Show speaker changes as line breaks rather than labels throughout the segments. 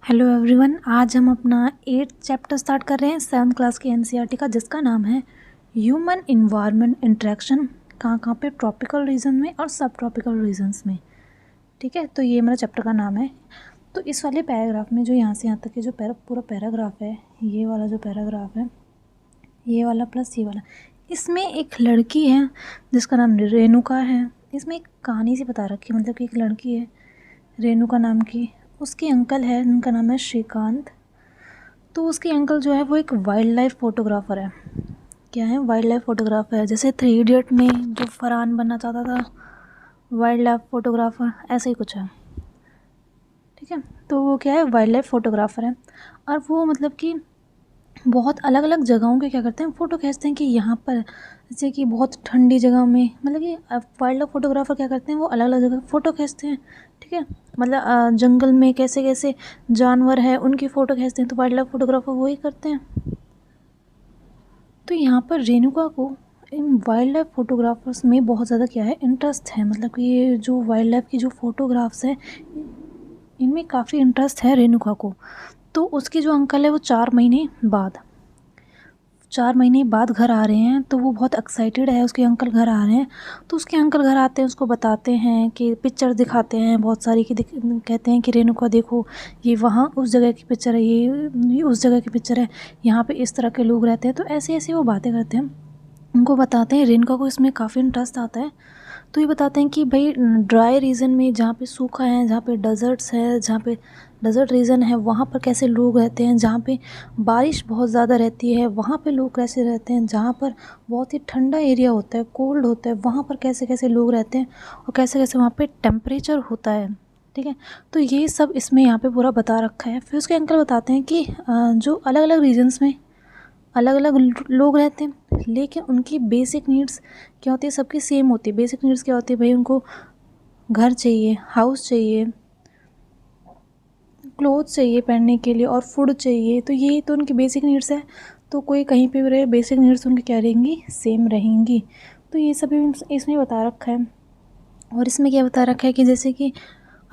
Hello everyone, आज हम अपना 8th चैप्टर स्टार्ट कर रहे हैं 7th क्लास की एनसीईआरटी का, जिसका नाम है ह्यूमन इन्वायरमेंट इंटरेक्शन। कहाँ पे ट्रॉपिकल रीजन में और सब ट्रॉपिकल रीजन्स में। ठीक है, तो ये मेरा चैप्टर का नाम है। तो इस वाले पैराग्राफ में जो यहाँ से यहाँ तक के जो पूरा पैराग्राफ है, ये वाला जो पैराग्राफ है, ये वाला प्लस ये वाला, इसमें एक लड़की है जिसका नाम रेणुका है। इसमें एक कहानी सी बता रखी है, मतलब कि एक लड़की है रेणुका नाम की, उसके अंकल है उनका नाम है श्रीकांत। तो उसके अंकल जो है वो एक वाइल्ड लाइफ फोटोग्राफ़र है। क्या है? वाइल्ड लाइफ फोटोग्राफ़र है। जैसे 3 इडियट में जो फरहान बनना चाहता था वाइल्ड लाइफ फोटोग्राफ़र, ऐसे ही कुछ है। ठीक है, तो वो क्या है, वाइल्ड लाइफ फोटोग्राफ़र है। और वो मतलब कि बहुत अलग अलग जगहों के क्या करते हैं, फ़ोटो खींचते हैं। कि यहाँ पर जैसे कि बहुत ठंडी जगह में, मतलब कि वाइल्ड लाइफ फोटोग्राफ़र क्या करते हैं, वो अलग अलग जगह फ़ोटो खींचते हैं। ठीक है, मतलब जंगल में कैसे कैसे जानवर है उनकी फ़ोटो खींचते हैं, तो वाइल्ड लाइफ फोटोग्राफ़र वही करते हैं। तो यहाँ पर रेणुका को इन वाइल्ड लाइफ फोटोग्राफर्स में बहुत ज़्यादा क्या है, इंटरेस्ट है। मतलब कि ये जो वाइल्ड लाइफ की जो फ़ोटोग्राफ्स है इनमें काफ़ी इंटरेस्ट है रेणुका को। तो उसके जो अंकल है वो 4 महीने बाद घर आ रहे हैं। तो वो बहुत एक्साइटेड है, उसके अंकल घर आ रहे हैं। तो उसके अंकल घर आते हैं, उसको बताते हैं कि पिक्चर दिखाते हैं बहुत सारी, कि कहते हैं कि रेणुका देखो, ये वहाँ उस जगह की पिक्चर है, ये उस जगह की पिक्चर है, यहाँ पे इस तरह के लोग रहते हैं। तो ऐसे ऐसे वो बातें करते हैं, उनको बताते हैं। रेणुका को इसमें काफ़ी इंटरेस्ट आता है। तो ये बताते हैं कि भाई ड्राई रीजन में, जहाँ पे सूखा है, जहाँ पे डेजर्ट्स है, जहाँ पे डेजर्ट रीजन है, वहाँ पर कैसे लोग रहते हैं। जहाँ पे बारिश बहुत ज़्यादा रहती है वहाँ पे लोग कैसे रहते हैं। जहाँ पर बहुत ही ठंडा एरिया होता है, कोल्ड होता है, वहाँ पर कैसे कैसे लोग रहते हैं, और कैसे कैसे वहाँ पे टेम्परेचर होता है। ठीक है, तो ये सब इसमें यहाँ पे पूरा बता रखा है। फिर उसके अंकल बताते हैं कि जो अलग अलग रीजन्स में अलग अलग लोग रहते हैं, लेकिन उनकी बेसिक नीड्स क्या होती है, सबकी सेम होती है। बेसिक नीड्स क्या होती है भाई, उनको घर चाहिए, हाउस चाहिए, क्लोथ्स चाहिए पहनने के लिए, और फूड चाहिए। तो ये तो उनकी बेसिक नीड्स है। तो कोई कहीं पे भी रहे, बेसिक नीड्स उनकी क्या रहेंगी, सेम रहेंगी। तो ये सभी इसमें बता रखा है। और इसमें क्या बता रखा है कि जैसे कि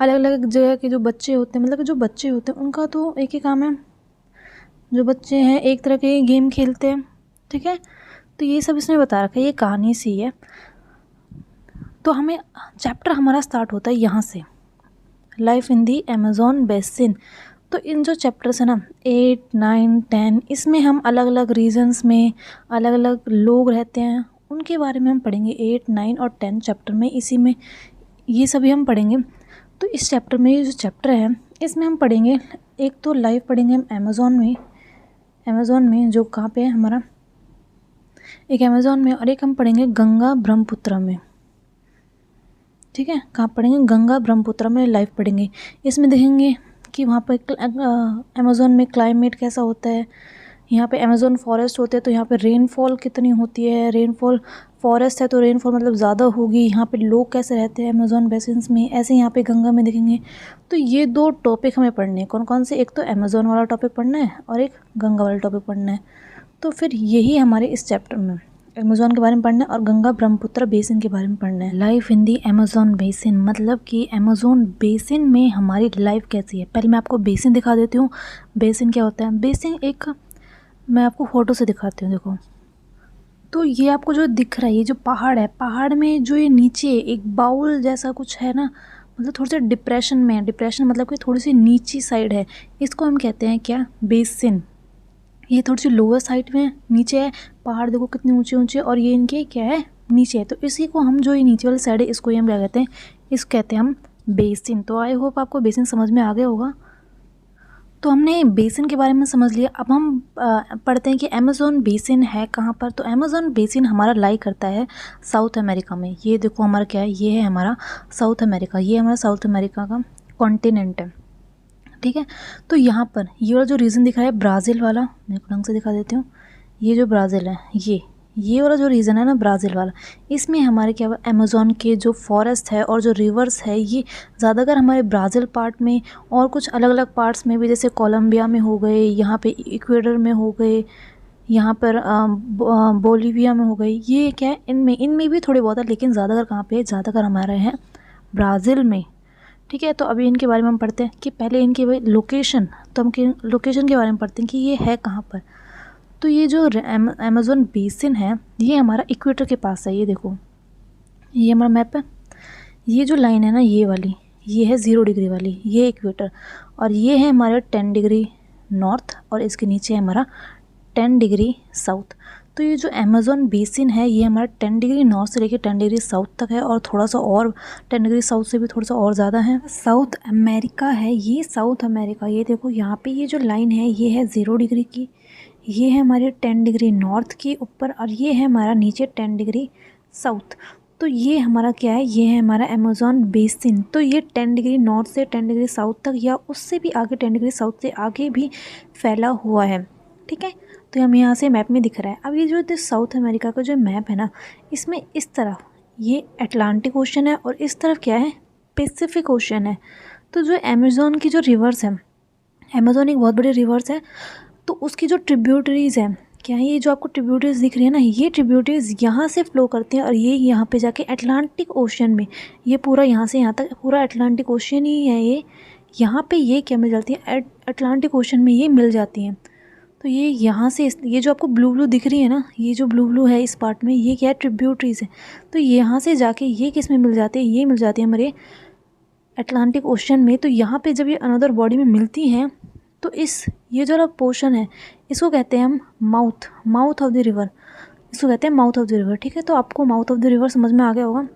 अलग अलग जगह के जो बच्चे होते हैं, मतलब कि जो बच्चे होते हैं उनका तो एक ही काम है। जो बच्चे हैं एक तरह के गेम खेलते हैं। ठीक है, तो ये सब इसमें बता रखा है, ये कहानी सी है। तो हमें चैप्टर हमारा स्टार्ट होता है यहाँ से, life in the Amazon basin. तो इन जो चैप्टर्स है ना 8, 9, 10, इसमें हम अलग अलग रीजन्स में अलग अलग लोग रहते हैं, उनके बारे में हम पढ़ेंगे। 8, 9 और 10 चैप्टर में, इसी में ये सभी हम पढ़ेंगे। तो इस चैप्टर में, ये जो चैप्टर है इसमें हम पढ़ेंगे, एक तो लाइफ पढ़ेंगे हम अमेज़न में जो कहाँ पे है हमारा, एक अमेज़न में, और एक हम पढ़ेंगे गंगा ब्रह्मपुत्र में। ठीक है, कहाँ पढ़ेंगे, गंगा ब्रह्मपुत्र में लाइफ पढ़ेंगे। इसमें देखेंगे कि वहाँ पर अमेज़न में क्लाइमेट कैसा होता है। यहाँ पे अमेज़न फॉरेस्ट होते हैं, तो यहाँ पे रेनफॉल कितनी होती है। रेनफॉल, फॉरेस्ट है तो रेनफॉल मतलब ज़्यादा होगी। यहाँ पे लोग कैसे रहते हैं अमेज़न बेसिन्स में, ऐसे यहाँ पे गंगा में देखेंगे। तो ये 2 टॉपिक हमें पढ़ने हैं। कौन कौन से? एक तो अमेज़न वाला टॉपिक पढ़ना है और एक गंगा वाला टॉपिक पढ़ना है। तो फिर यही हमारे इस चैप्टर में अमेज़न के बारे में पढ़ना है और गंगा ब्रह्मपुत्र बेसिन के बारे में पढ़ना है। Life in the Amazon basin, मतलब कि अमेज़न बेसिन में हमारी लाइफ कैसी है। पहले मैं आपको बेसिन दिखा देती हूँ। बेसिन क्या होता है? बेसिन एक, मैं आपको फ़ोटो से दिखाती हूँ। देखो, तो ये आपको जो दिख रहा है, ये जो पहाड़ है, पहाड़ में जो ये नीचे एक बाउल जैसा कुछ है ना, मतलब थोड़ी सी डिप्रेशन में है। डिप्रेशन मतलब कि थोड़ी सी नीची साइड है, इसको हम कहते हैं क्या, बेसिन। ये थोड़ी सी लोअर साइड में नीचे है। पहाड़ देखो कितने ऊंचे ऊंचे, और ये इनके क्या है, नीचे है। तो इसी को हम, जो ये नीचे वाली साइड है, इसको हम क्या कहते हैं, इसको कहते हैं हम बेसिन। तो आई होप आपको बेसिन समझ में आ गया होगा। तो हमने बेसिन के बारे में समझ लिया। अब हम पढ़ते हैं कि अमेज़न बेसिन है कहाँ पर। तो अमेज़न बेसिन हमारा लाई करता है साउथ अमेरिका में। ये देखो हमारा क्या है, ये है हमारा साउथ अमेरिका। ये हमारा साउथ अमेरिका का कॉन्टिनेंट है। ठीक है, तो यहाँ पर ये वाला जो रीजन दिख रहा है ब्राज़ील वाला, मैं ढंग से दिखा देती हूँ। ये जो ब्राज़ील है, ये वाला जो रीजन है ना ब्राज़ील वाला, इसमें हमारे क्या अमेज़न के जो फॉरेस्ट है और जो रिवर्स है, ये ज़्यादातर हमारे ब्राज़ील पार्ट में, और कुछ अलग अलग पार्ट्स में भी, जैसे कोलंबिया में हो गए, यहाँ पे इक्वेडर में हो गए, यहाँ पर बोलीविया में हो गई। ये क्या है, इनमें भी थोड़े बहुत है, लेकिन ज़्यादातर कहाँ पे है, ज़्यादातर हमारे हैं ब्राज़ील में। ठीक है, तो अभी इनके बारे में हम पढ़ते हैं कि पहले इनकी लोकेशन तो हम लोकेशन के बारे में पढ़ते हैं कि ये है कहाँ पर। तो ये जो अमेज़न बेसिन है ये हमारा इक्वेटर के पास है। ये देखो, ये हमारा मैप है, ये जो लाइन है ना ये वाली, ये है 0 डिग्री वाली, ये इक्वेटर, और ये है हमारा 10 डिग्री नॉर्थ, और इसके नीचे है हमारा 10 डिग्री साउथ। तो ये जो अमेज़न बेसिन है ये हमारा 10 डिग्री नॉर्थ से लेकर 10 डिग्री साउथ तक है, और थोड़ा सा और 10 डिग्री साउथ से भी थोड़ा सा और ज़्यादा है। साउथ अमेरिका है ये, साउथ अमेरिका। ये देखो यहाँ पे ये जो लाइन है ये है 0 डिग्री की, ये है हमारे 10 डिग्री नॉर्थ के ऊपर, और ये है हमारा नीचे 10 डिग्री साउथ। तो ये हमारा क्या है, ये है हमारा अमेज़न बेसिन। तो ये 10 डिग्री नॉर्थ से 10 डिग्री साउथ तक, या उससे भी आगे 10 डिग्री साउथ से आगे भी फैला हुआ है। ठीक है, तो हमें यहाँ से मैप में दिख रहा है। अब ये जो साउथ अमेरिका का जो मैप है ना, इसमें इस तरफ ये अटलांटिक ओशन है और इस तरफ क्या है, पैसिफिक ओशन है। तो जो अमेज़न की जो रिवर्स है, अमेज़न एक बहुत बड़ी रिवर्स है, तो उसकी जो ट्रिब्यूटरीज़ है, क्या है, ये जो आपको ट्रिब्यूटरीज दिख रही है ना, ये ट्रिब्यूटरीज यहाँ से फ्लो करती हैं और ये यहाँ पे जाके अटलांटिक ओशन में, ये पूरा यहाँ से यहाँ तक पूरा अटलांटिक ओशन ही है। ये यहाँ पे ये क्या मिल जाती है, अटलांटिक ओशन में ये मिल जाती हैं। तो ये यहाँ से ये जो आपको ब्लू ब्लू दिख रही है ना, ये जो ब्लू ब्लू है इस पार्ट में, ये क्या है, ट्रिब्यूटरीज है। तो यहाँ से जाके ये किस में मिल जाते हैं, ये मिल जाती है हमारे अटलांटिक ओशन में। तो यहाँ पे जब ये अनदर बॉडी में मिलती हैं तो ये जो पोर्शन है इसको कहते हैं हम माउथ ऑफ द रिवर, इसको कहते हैं माउथ ऑफ द रिवर। ठीक है, तो आपको माउथ ऑफ द रिवर समझ में आ गया होगा।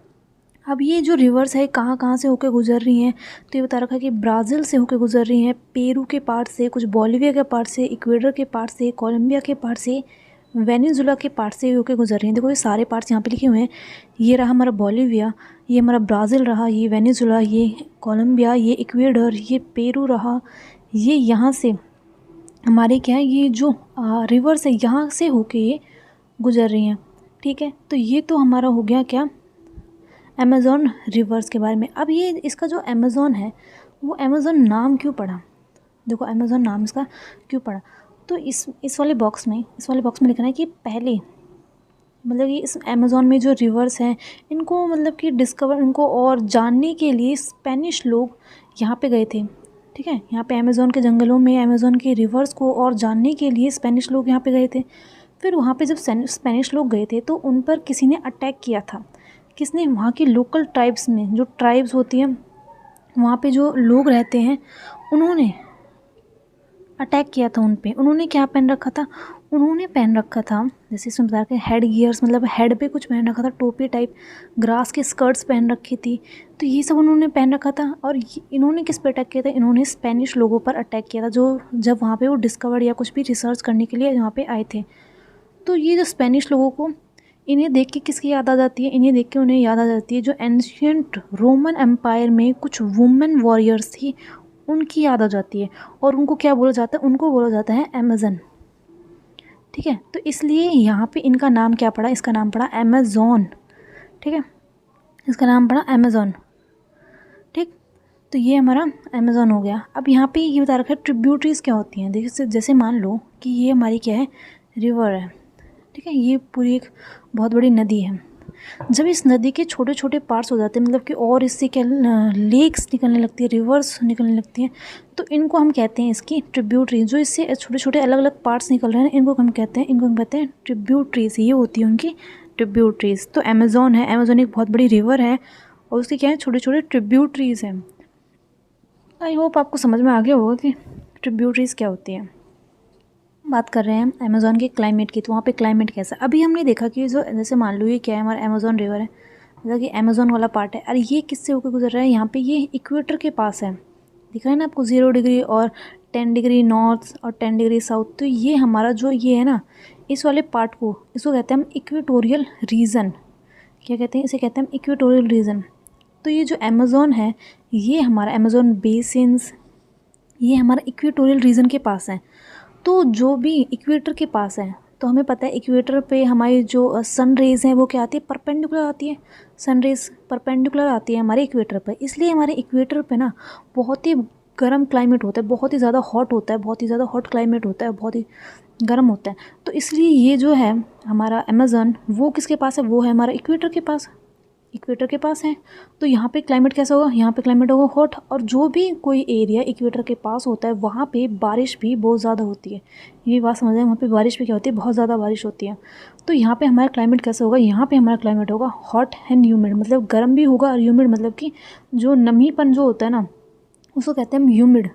अब ये जो रिवर्स है कहाँ कहाँ से होकर गुजर रही हैं, तो ये बता रखा है कि ब्राज़ील से होकर गुजर रही हैं, पेरू के पार्ट से, कुछ बोलिविया के पार्ट से, इक्वेडर के पार्ट से, कोलंबिया के पार्ट से, वेनेजुला के पार्ट से होकर गुजर रही हैं। देखो ये सारे पार्ट्स यहाँ पे लिखे हुए हैं। ये रहा हमारा बोलिविया, ये हमारा ब्राज़ील रहा, ये वेनेजुला, ये कोलंबिया, ये इक्वेडर, ये पेरू रहा, ये यहाँ से हमारे क्या है, ये जो रिवर्स है यहाँ से होके ये गुजर रही हैं। ठीक है, तो ये तो हमारा हो गया क्या, अमेज़न रिवर्स के बारे में। अब ये इसका जो अमेज़न है वो अमेज़न नाम क्यों पड़ा, देखो अमेज़न नाम इसका क्यों पड़ा, तो इस वाले बॉक्स में लिखना है कि पहले मतलब कि इस अमेज़न में जो रिवर्स हैं इनको मतलब कि डिस्कवर, इनको और जानने के लिए स्पेनिश लोग यहाँ पे गए थे। ठीक है, यहाँ पे अमेज़न के जंगलों में अमेज़न के रिवर्स को और जानने के लिए स्पेनिश लोग यहाँ पे गए थे। फिर वहाँ पे जब स्पेनिश लोग गए थे तो उन पर किसी ने अटैक किया था। किसने, वहाँ की लोकल ट्राइब्स में, जो ट्राइब्स होती हैं वहाँ पे जो लोग रहते हैं, उन्होंने अटैक किया था उन पे। उन्होंने क्या पहन रखा था, उन्होंने पहन रखा था जैसे इसमें बता के हेड गियर्स, मतलब हेड पे कुछ पहन रखा था, टोपी टाइप, ग्रास के स्कर्ट्स पहन रखी थी। तो ये सब उन्होंने पहन रखा था। और इन्होंने किस पे अटैक किया था, इन्होंने स्पेनिश लोगों पर अटैक किया था, जो जब वहाँ पे वो डिस्कवर या कुछ भी रिसर्च करने के लिए यहाँ पे आए थे। तो ये जो स्पेनिश लोगों को, इन्हें देख के किसकी याद आ जाती है, इन्हें देख के उन्हें याद आ जाती है जो एंशियंट रोमन एम्पायर में कुछ वुमेन वॉरियर्स थी, उनकी याद आ जाती है। और उनको क्या बोला जाता है, उनको बोला जाता है अमेज़न। ठीक है, तो इसलिए यहाँ पे इनका नाम क्या पड़ा, इसका नाम पड़ा अमेज़न। ठीक है, इसका नाम पड़ा अमेज़न। ठीक, तो ये हमारा अमेज़न हो गया। अब यहाँ पे ये बता रखा है ट्रिब्यूटरीज़ क्या होती हैं। देखिए जैसे मान लो कि ये हमारी क्या है, रिवर है। ठीक है, ये पूरी एक बहुत बड़ी नदी है। जब इस नदी के छोटे छोटे पार्ट्स हो जाते हैं, मतलब कि और इससे क्या लेक्स निकलने लगती है, रिवर्स निकलने लगती हैं, तो इनको हम कहते हैं इसकी ट्रिब्यूटरीज। जो इससे छोटे छोटे अलग अलग पार्ट्स निकल रहे हैं इनको हम कहते हैं ट्रिब्यूटरीज। ये होती है उनकी ट्रिब्यूटरीज। तो अमेज़न है, अमेज़न एक बहुत बड़ी रिवर है और उसके क्या है, छोटे छोटे ट्रिब्यूटरीज हैं। आई होप आपको समझ में आ गया होगा कि ट्रिब्यूटरीज क्या होती हैं। बात कर रहे हैं अमेज़न के क्लाइमेट की, तो वहाँ पे क्लाइमेट कैसा। अभी हमने देखा कि जो जैसे मान लो ये क्या है, हमारा अमेज़न रिवर है, मतलब कि अमेज़न वाला पार्ट है। अरे ये किससे होकर गुजर रहा है, यहाँ पे ये इक्वेटर के पास है, दिख रहा है ना आपको, 0 डिग्री और 10 डिग्री नॉर्थ और 10 डिग्री साउथ। तो ये हमारा जो ये है ना, इस वाले पार्ट को, इसको कहते हैं हम इक्वेटोरियल रीजन। क्या कहते हैं, इसे कहते हैं हम इक्वेटोरियल रीजन। तो ये जो अमेज़न है, ये हमारा अमेज़न बेसिन्स, ये हमारा इक्वेटोरियल रीजन के पास है। तो जो भी इक्वेटर के पास है, तो हमें पता है इक्वेटर पे हमारी जो सन रेज़ हैं वो क्या आती है, परपेंडिकुलर आती है। सन रेज़ परपेंडिकुलर आती है हमारे इक्वेटर पर, इसलिए हमारे इक्वेटर पे ना बहुत ही गर्म क्लाइमेट होता है, बहुत ही ज़्यादा हॉट होता है, बहुत ही ज़्यादा हॉट क्लाइमेट होता है, बहुत ही गर्म होता है। तो इसलिए ये जो है हमारा अमेज़न, वो किसके पास है, वो है हमारा इक्वेटर के पास। इक्वेटर के पास है, तो यहाँ पे क्लाइमेट कैसा होगा, यहाँ पे क्लाइमेट होगा हॉट। और जो भी कोई एरिया इक्वेटर के पास होता है वहाँ पे बारिश भी बहुत ज़्यादा होती है। ये बात समझ रहे हैं, वहाँ पे बारिश भी क्या होती है, बहुत ज़्यादा बारिश होती है। तो यहाँ पे हमारा क्लाइमेट कैसा होगा, यहाँ पे हमारा क्लाइमेट होगा हॉट एंड ह्यूमिड, मतलब गर्म भी होगा और ह्यूमिड मतलब कि जो नमीपन जो होता है ना उसको कहते हैं हम ह्यूमिड।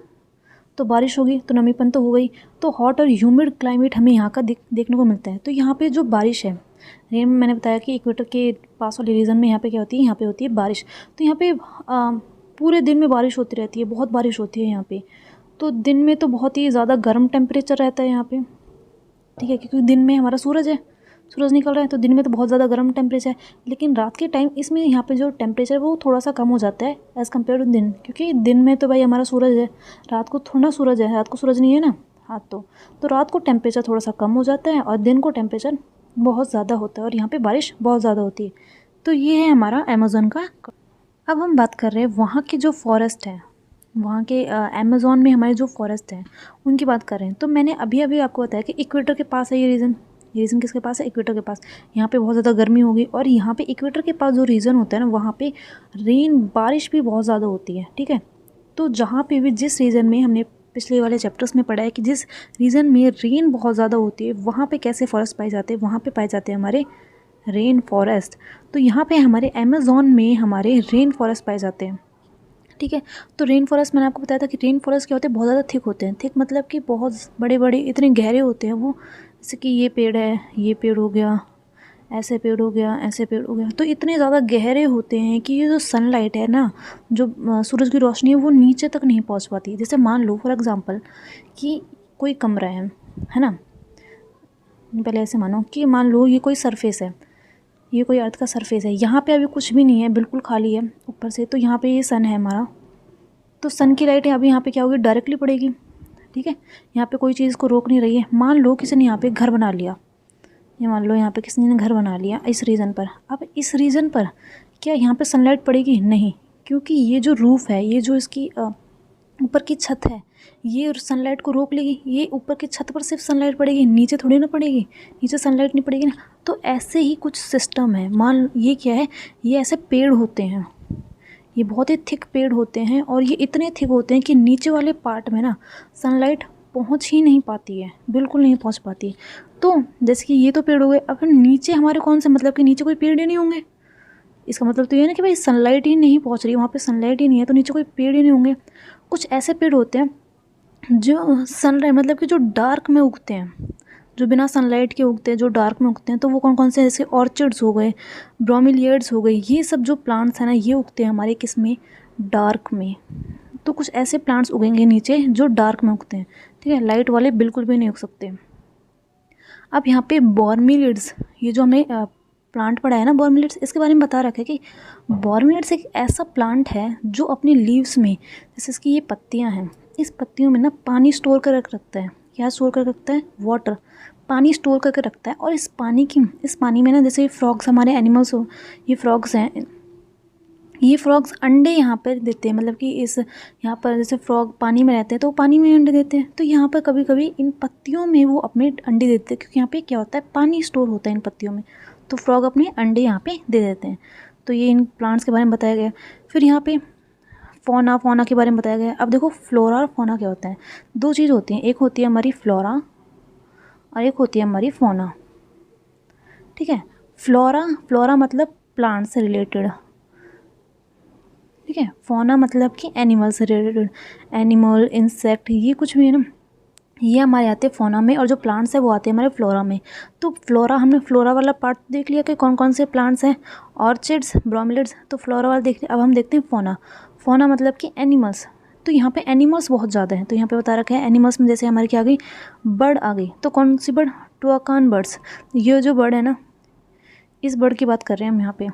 तो बारिश होगी तो नमीपन तो हो गई, तो हॉट और ह्यूमिड क्लाइमेट हमें यहाँ का देखने को मिलता है। तो यहाँ पे जो बारिश है, रेन मैंने बताया कि इक्वेटर के पास वाले रीजन में यहाँ पे क्या होती है, यहाँ पे होती है बारिश। तो यहाँ पे पूरे दिन में बारिश होती रहती है, बहुत बारिश होती है यहाँ पे। तो दिन में तो बहुत ही ज़्यादा गर्म टेम्परेचर रहता है यहाँ पे, ठीक है, क्योंकि दिन में हमारा सूरज है, सूरज निकल रहा है, तो दिन में तो बहुत ज़्यादा गर्म टेम्परेचर है। लेकिन रात के टाइम इसमें यहाँ पे जो टेम्परेचर है वो थोड़ा सा कम हो जाता है एज़ कम्पेयर टू दिन, क्योंकि दिन में तो भाई हमारा सूरज है, रात को थोड़ा सूरज है, रात को सूरज नहीं है ना। हाँ, तो रात को टेम्परेचर थोड़ा सा कम हो जाता है और दिन को टेम्परेचर बहुत ज़्यादा होता है और यहाँ पे बारिश बहुत ज़्यादा होती है। तो ये है हमारा अमेज़न का। अब हम बात कर रहे हैं वहाँ के जो फॉरेस्ट है, वहाँ के अमेज़न में हमारे जो फॉरेस्ट हैं उनकी बात कर रहे हैं। तो मैंने अभी अभी आपको बताया कि इक्वेटर के पास है ये रीजन किसके पास है, इक्वेटर के पास। यहाँ पे बहुत ज़्यादा गर्मी होगी और यहाँ पे इक्वेटर के पास जो रीजन होता है ना वहाँ पे बारिश भी बहुत ज़्यादा होती है, ठीक है। तो जहाँ पे भी जिस रीजन में हमने पिछले वाले चैप्टर्स में पढ़ा है कि जिस रीजन में रेन बहुत ज़्यादा होती है वहाँ पे कैसे फॉरेस्ट पाए जाते हैं, वहाँ पे पाए जाते हैं हमारे रेन फॉरेस्ट। तो यहाँ पे हमारे अमेज़न में हमारे रेन फॉरेस्ट पाए जाते हैं, ठीक है। तो रेन फॉरेस्ट मैंने आपको बताया था कि रेन फॉरेस्ट क्या होते हैं, बहुत ज़्यादा थिक होते हैं। थिक मतलब कि बहुत बड़े बड़े इतने गहरे होते हैं वो, जैसे कि ये पेड़ है, ये पेड़ हो गया, ऐसे पेड़ हो गया, ऐसे पेड़ हो गया, तो इतने ज़्यादा गहरे होते हैं कि ये जो सनलाइट है ना, जो सूरज की रोशनी है वो नीचे तक नहीं पहुंच पाती। जैसे मान लो फॉर एग्ज़ाम्पल कि कोई कमरा है ना, पहले ऐसे मानो कि मान लो ये कोई सरफेस है, ये कोई अर्थ का सरफेस है, यहाँ पे अभी कुछ भी नहीं है, बिल्कुल खाली है ऊपर से। तो यहाँ पे ये सन है हमारा, तो सन की लाइट अभी यहाँ पे क्या होगी, डायरेक्टली पड़ेगी, ठीक है। यहाँ पे कोई चीज़ को रोक नहीं रही है। मान लो किसी ने यहाँ पे घर बना लिया, ये मान लो यहाँ पे किसी ने घर बना लिया इस रीजन पर। अब इस रीजन पर क्या यहाँ पे सनलाइट पड़ेगी, नहीं, क्योंकि ये जो रूफ़ है, ये जो इसकी ऊपर की छत है, ये सनलाइट को रोक लेगी। ये ऊपर की छत पर सिर्फ सनलाइट पड़ेगी, नीचे थोड़ी ना पड़ेगी, नीचे सनलाइट नहीं पड़ेगी ना। तो ऐसे ही कुछ सिस्टम है। मान ये क्या है, ये ऐसे पेड़ होते हैं, ये बहुत ही थिक पेड़ होते हैं और ये इतने थिक होते हैं कि नीचे वाले पार्ट में ना सनलाइट पहुंच ही नहीं पाती है, बिल्कुल नहीं पहुंच पाती। तो जैसे कि ये तो पेड़ हो गए, अब नीचे हमारे कौन से, मतलब कि नीचे कोई पेड़ ही नहीं होंगे। इसका मतलब तो ये ना कि भाई सनलाइट ही नहीं पहुंच रही, वहाँ पे सनलाइट ही नहीं है तो नीचे कोई पेड़ ही नहीं होंगे। कुछ ऐसे पेड़ होते हैं जो सनलाइट मतलब कि जो डार्क में उगते हैं, जो बिना सनलाइट के उगते हैं, जो डार्क में उगते हैं। तो वो कौन कौन से, जैसे ऑर्चिड्स हो गए, ब्रोमिलियड्स हो गए, ये सब जो प्लांट्स हैं ना ये उगते हैं हमारे किस में, डार्क में। तो कुछ ऐसे प्लांट्स उगेंगे नीचे जो डार्क में उगते हैं, ठीक है, लाइट वाले बिल्कुल भी नहीं उग सकते। अब यहाँ पे ब्रोमिलियड्स, ये जो हमने प्लांट पढ़ा है ना ब्रोमिलियड्स, इसके बारे में बता रखा है कि ब्रोमिलियड्स एक ऐसा प्लांट है जो अपने लीव्स में, जैसे इसकी ये पत्तियाँ हैं, इस पत्तियों में ना पानी स्टोर कर रखता है। क्या स्टोर कर रखता है, वाटर, पानी स्टोर करके रखता है। और इस पानी में ना, जैसे फ्रॉग्स हमारे एनिमल्स हो, ये फ्रॉग्स हैं, ये फ्रॉग्स अंडे यहाँ पर देते हैं, मतलब कि इस यहाँ पर जैसे फ्रॉग पानी में रहते हैं तो वो पानी में अंडे देते हैं। तो यहाँ पर कभी कभी इन पत्तियों में वो अपने अंडे देते हैं, क्योंकि यहाँ पे क्या होता है, पानी स्टोर होता है इन पत्तियों में, तो फ्रॉग अपने अंडे यहाँ पे दे देते हैं। तो ये इन प्लांट्स के बारे में बताया गया। फिर यहाँ पे फोना के बारे में बताया गया। अब देखो फ्लोरा और फोना क्या होता है, दो चीज़ होती हैं, एक होती है हमारी फ्लोरा और एक होती है हमारी फोना, ठीक है। फ्लोरा मतलब प्लांट से रिलेटेड, ठीक है। फोना मतलब कि एनिमल से रिलेटेड, एनिमल, इंसेक्ट, ये कुछ भी है ना, ये हमारे आते हैं फोना में, और जो प्लांट्स है वो आते हैं हमारे फ्लोरा में। तो फ्लोरा, हमने फ्लोरा वाला पार्ट देख लिया कि कौन कौन से प्लांट्स हैं, ऑर्चिड्स, ब्रोमिलियड्स। तो फ्लोरा वाला देख लिया। अब हम देखते हैं फोना। फोना मतलब कि एनिमल्स। तो यहाँ पे एनिमल्स बहुत ज़्यादा हैं। तो यहाँ पे बता रखा है एनिमल्स में, जैसे हमारी क्या आ गई, बर्ड आ गई। तो कौन सी बर्ड, टुआकान बर्ड्स, ये जो बर्ड है ना, इस बर्ड की बात कर रहे हैं हम यहाँ पे।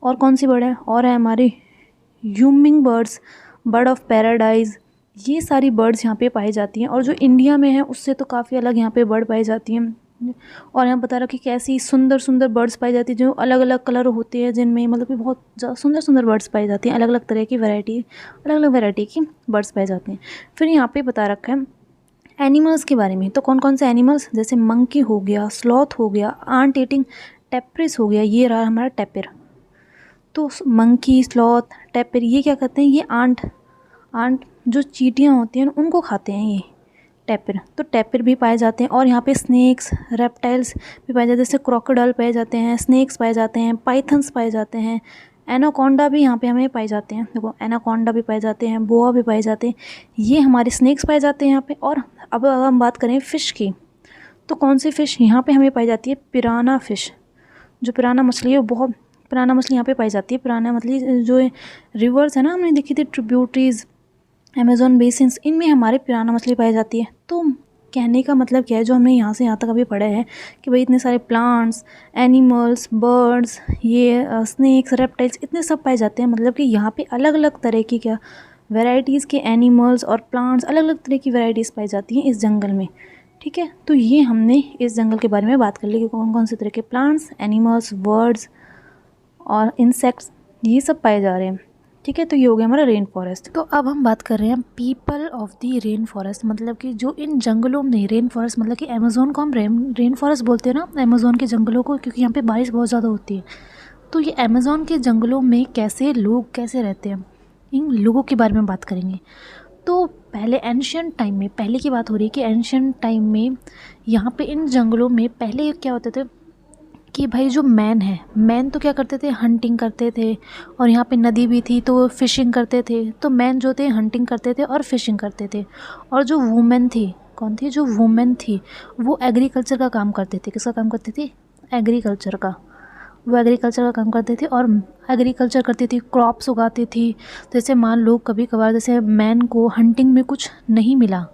और कौन सी बर्ड है, और है हमारी humming birds, bird of paradise, ये सारी बर्ड्स यहाँ पे पाई जाती हैं। और जो इंडिया में है उससे तो काफ़ी अलग यहाँ पे बर्ड पाई जाती हैं। और यहाँ बता रखा कि कैसी सुंदर सुंदर बर्ड्स पाई जाती है, जो अलग अलग कलर होते हैं जिनमें, मतलब कि बहुत सुंदर सुंदर बर्ड्स पाई जाती हैं, अलग अलग तरह की वैरायटी, अलग अलग वैरायटी की बर्ड्स पाई जाती हैं। फिर यहाँ पे बता रखा है एनिमल्स के बारे में। तो कौन कौन से एनिमल्स, जैसे मंकी हो गया, स्लॉथ हो गया, आंट ईटिंग टेप्रिस हो गया, ये रहा हमारा टेपिर। तो मंकी, स्लॉथ, टैपिर ये क्या करते हैं, ये आंट जो चींटियाँ होती हैं उनको खाते हैं ये टैपिर। तो टैपिर भी पाए जाते हैं। और यहाँ पे स्नेक्स, रेप्टाइल्स भी पाए जाते हैं, जैसे क्रोकोडाइल पाए जाते हैं, स्नेक्स पाए जाते हैं, पाइथन्स पाए जाते हैं, एनाकोंडा भी यहाँ पे हमें पाए जाते हैं। देखो एनाकोंडा भी पाए जाते हैं, बोआ भी पाए जाते हैं, ये हमारे स्नेक्स पाए जाते हैं यहाँ पे। और अब अगर हम बात करें फ़िश की, तो कौन सी फ़िश यहाँ पे हमें पाई जाती है, पिराना फ़िश। जो पिराना मछली है वो बहुत, पिराना मछली यहाँ पे पाई जाती है। पिराना मछली जो रिवर्स है ना, हमने देखी थी ट्रिब्यूटरीज, अमेज़न बेसिन्स, इनमें हमारे पिराना मछली पाई जाती है। तो कहने का मतलब क्या है, जो हमने यहाँ से यहाँ तक अभी पढ़ा है कि भाई इतने सारे प्लांट्स, एनिमल्स, बर्ड्स, ये स्नेक्स, रेप्टाइल्स, इतने सब पाए जाते हैं। मतलब कि यहाँ पे अलग अलग तरह की क्या वैरायटीज़ के एनिमल्स और प्लांट्स, अलग अलग तरह की वैरायटीज़ पाई जाती हैं इस जंगल में। ठीक है, तो ये हमने इस जंगल के बारे में बात कर ली कि कौन कौन से तरह के प्लांट्स, एनिमल्स, बर्ड्स और इंसेक्ट्स ये सब पाए जा रहे हैं। ठीक है, तो ये हो गया हमारा रेन फॉरेस्ट। तो अब हम बात कर रहे हैं people of the rain forest, मतलब कि जो इन जंगलों में, रेन फॉरेस्ट मतलब कि अमेज़ोन को हम रेन फॉरेस्ट बोलते हैं ना, अमेज़ोन के जंगलों को, क्योंकि यहाँ पे बारिश बहुत ज़्यादा होती है। तो ये अमेज़ोन के जंगलों में कैसे लोग कैसे रहते हैं, इन लोगों के बारे में बात करेंगे। तो पहले एंशियंट टाइम में, पहले की बात हो रही है कि एंशियंट टाइम में यहाँ पे इन जंगलों में पहले क्या होते थे कि भाई जो मैन तो क्या करते थे, हंटिंग करते थे। और यहाँ पे नदी भी थी तो फिशिंग करते थे। तो मैन जो थे हंटिंग करते थे और फिशिंग करते थे। और जो वुमेन थी, कौन थी, जो वुमेन थी वो एग्रीकल्चर का काम करते थे। किसका काम करते थे, एग्रीकल्चर का। वो एग्रीकल्चर का काम करती थी और एग्रीकल्चर करती थी, क्रॉप्स उगाती थी। जैसे मान लो कभी कभार जैसे मैन को हंटिंग में कुछ नहीं मिला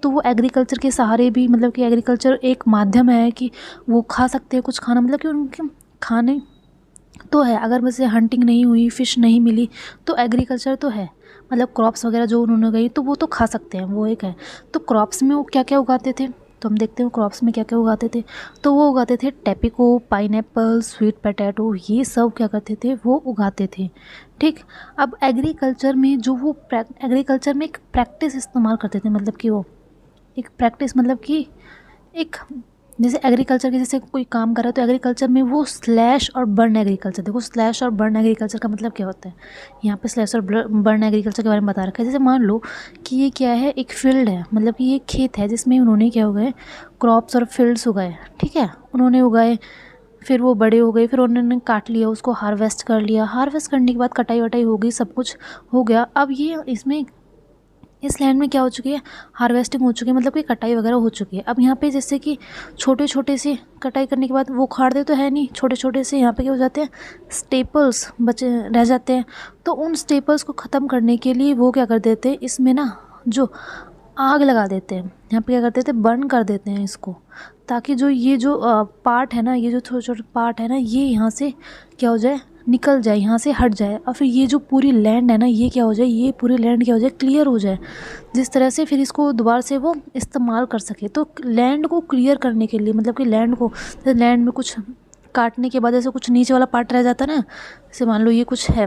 तो वो एग्रीकल्चर के सहारे भी, मतलब कि एग्रीकल्चर एक माध्यम है कि वो खा सकते हैं कुछ खाना, मतलब कि उनके खाने तो है। अगर वैसे हंटिंग नहीं हुई, फ़िश नहीं मिली तो एग्रीकल्चर तो है, मतलब क्रॉप्स वगैरह जो उन्होंने उगाई तो वो तो खा सकते हैं, वो एक है। तो क्रॉप्स में वो क्या क्या उगाते थे, तो हम देखते हैं क्रॉप्स में क्या क्या उगाते थे। तो वो उगाते थे टेपिको, पाइनएप्पल, स्वीट पोटैटो, ये सब क्या करते थे, वो उगाते थे। ठीक, अब एग्रीकल्चर में जो वो एग्रीकल्चर में एक प्रैक्टिस इस्तेमाल करते थे, मतलब कि वो एक प्रैक्टिस, मतलब कि एक, जैसे एग्रीकल्चर के जैसे कोई काम कर रहा है तो एग्रीकल्चर में वो स्लैश और बर्न एग्रीकल्चर, देखो स्लैश और बर्न एग्रीकल्चर का मतलब क्या होता है, यहाँ पे स्लैश और बर्न एग्रीकल्चर के बारे में बता रखा है। जैसे मान लो कि ये क्या है, एक फील्ड है, मतलब कि ये खेत है जिसमें उन्होंने क्या उगाए, क्रॉप्स और फील्ड्स उगाए। ठीक है, उन्होंने उगाए, फिर वो बड़े हो गए, फिर उन्होंने काट लिया, उसको हार्वेस्ट कर लिया। हार्वेस्ट करने के बाद कटाई वटाई हो गई, सब कुछ हो गया। अब ये इसमें इस लैंड में क्या हो चुकी है, हार्वेस्टिंग हो चुकी है, मतलब कि कटाई वगैरह हो चुकी है। अब यहाँ पे जैसे कि छोटे छोटे से कटाई करने के बाद वो उखाड़ते तो है नहीं, छोटे छोटे से यहाँ पे क्या हो जाते हैं, स्टेपल्स बचे रह जाते हैं। तो उन स्टेपल्स को ख़त्म करने के लिए वो क्या कर देते हैं, इसमें ना जो आग लगा देते हैं, यहाँ पे क्या करते थे, बर्न कर देते हैं इसको, ताकि जो ये जो पार्ट है ना, ये जो छोटे छोटे पार्ट है ना, ये यहाँ से क्या हो जाए, निकल जाए, यहाँ से हट जाए। और फिर ये जो पूरी लैंड है ना, ये क्या हो जाए, ये पूरी लैंड क्या हो जाए, क्लियर हो जाए, जिस तरह से फिर इसको दोबारा से वो इस्तेमाल कर सके। तो लैंड को क्लियर करने के लिए, मतलब कि लैंड को, लैंड में कुछ काटने के बाद ऐसे कुछ नीचे वाला पार्ट रह जाता है ना, जैसे मान लो ये कुछ है,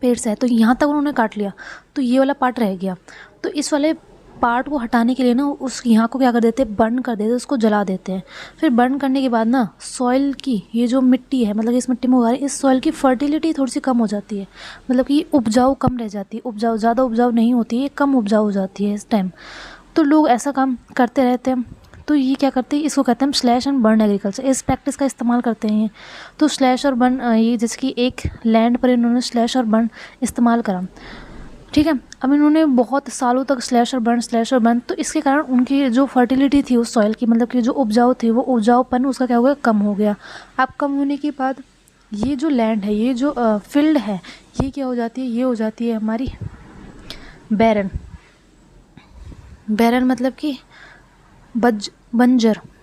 पेड़ से है तो यहाँ तक उन्होंने काट लिया तो ये वाला पार्ट रह गया। तो इस वाले पार्ट को हटाने के लिए ना उस यहाँ को क्या कर देते हैं, बर्न कर देते हैं, उसको जला देते हैं। फिर बर्न करने के बाद ना सॉइल की, ये जो मिट्टी है, मतलब इस मिट्टी में उगा रहे, इस सॉइल की फर्टिलिटी थोड़ी सी कम हो जाती है, मतलब कि उपजाऊ कम रह जाती है, उपजाऊ ज़्यादा उपजाऊ नहीं होती है, कम उपजाऊ हो जाती है इस टाइम। तो लोग ऐसा काम करते रहते हैं। तो ये क्या करते हैं, इसको कहते हैं स्लैश एंड बर्न एग्रीकल्चर, इस प्रैक्टिस का इस्तेमाल करते हैं ये। तो स्लैश और बर्न, ये जैसे कि एक लैंड पर इन्होंने स्लैश और बर्न इस्तेमाल करा। ठीक है, अब इन्होंने बहुत सालों तक स्लैश और बर्न, तो इसके कारण उनकी जो फर्टिलिटी थी उस सॉइल की, मतलब कि जो उपजाऊ थी, वो उपजाऊपन उसका क्या हो गया, कम हो गया। अब कम होने के बाद ये जो लैंड है, ये जो फील्ड है, ये क्या हो जाती है, ये हो जाती है हमारी बैरन। बैरन मतलब कि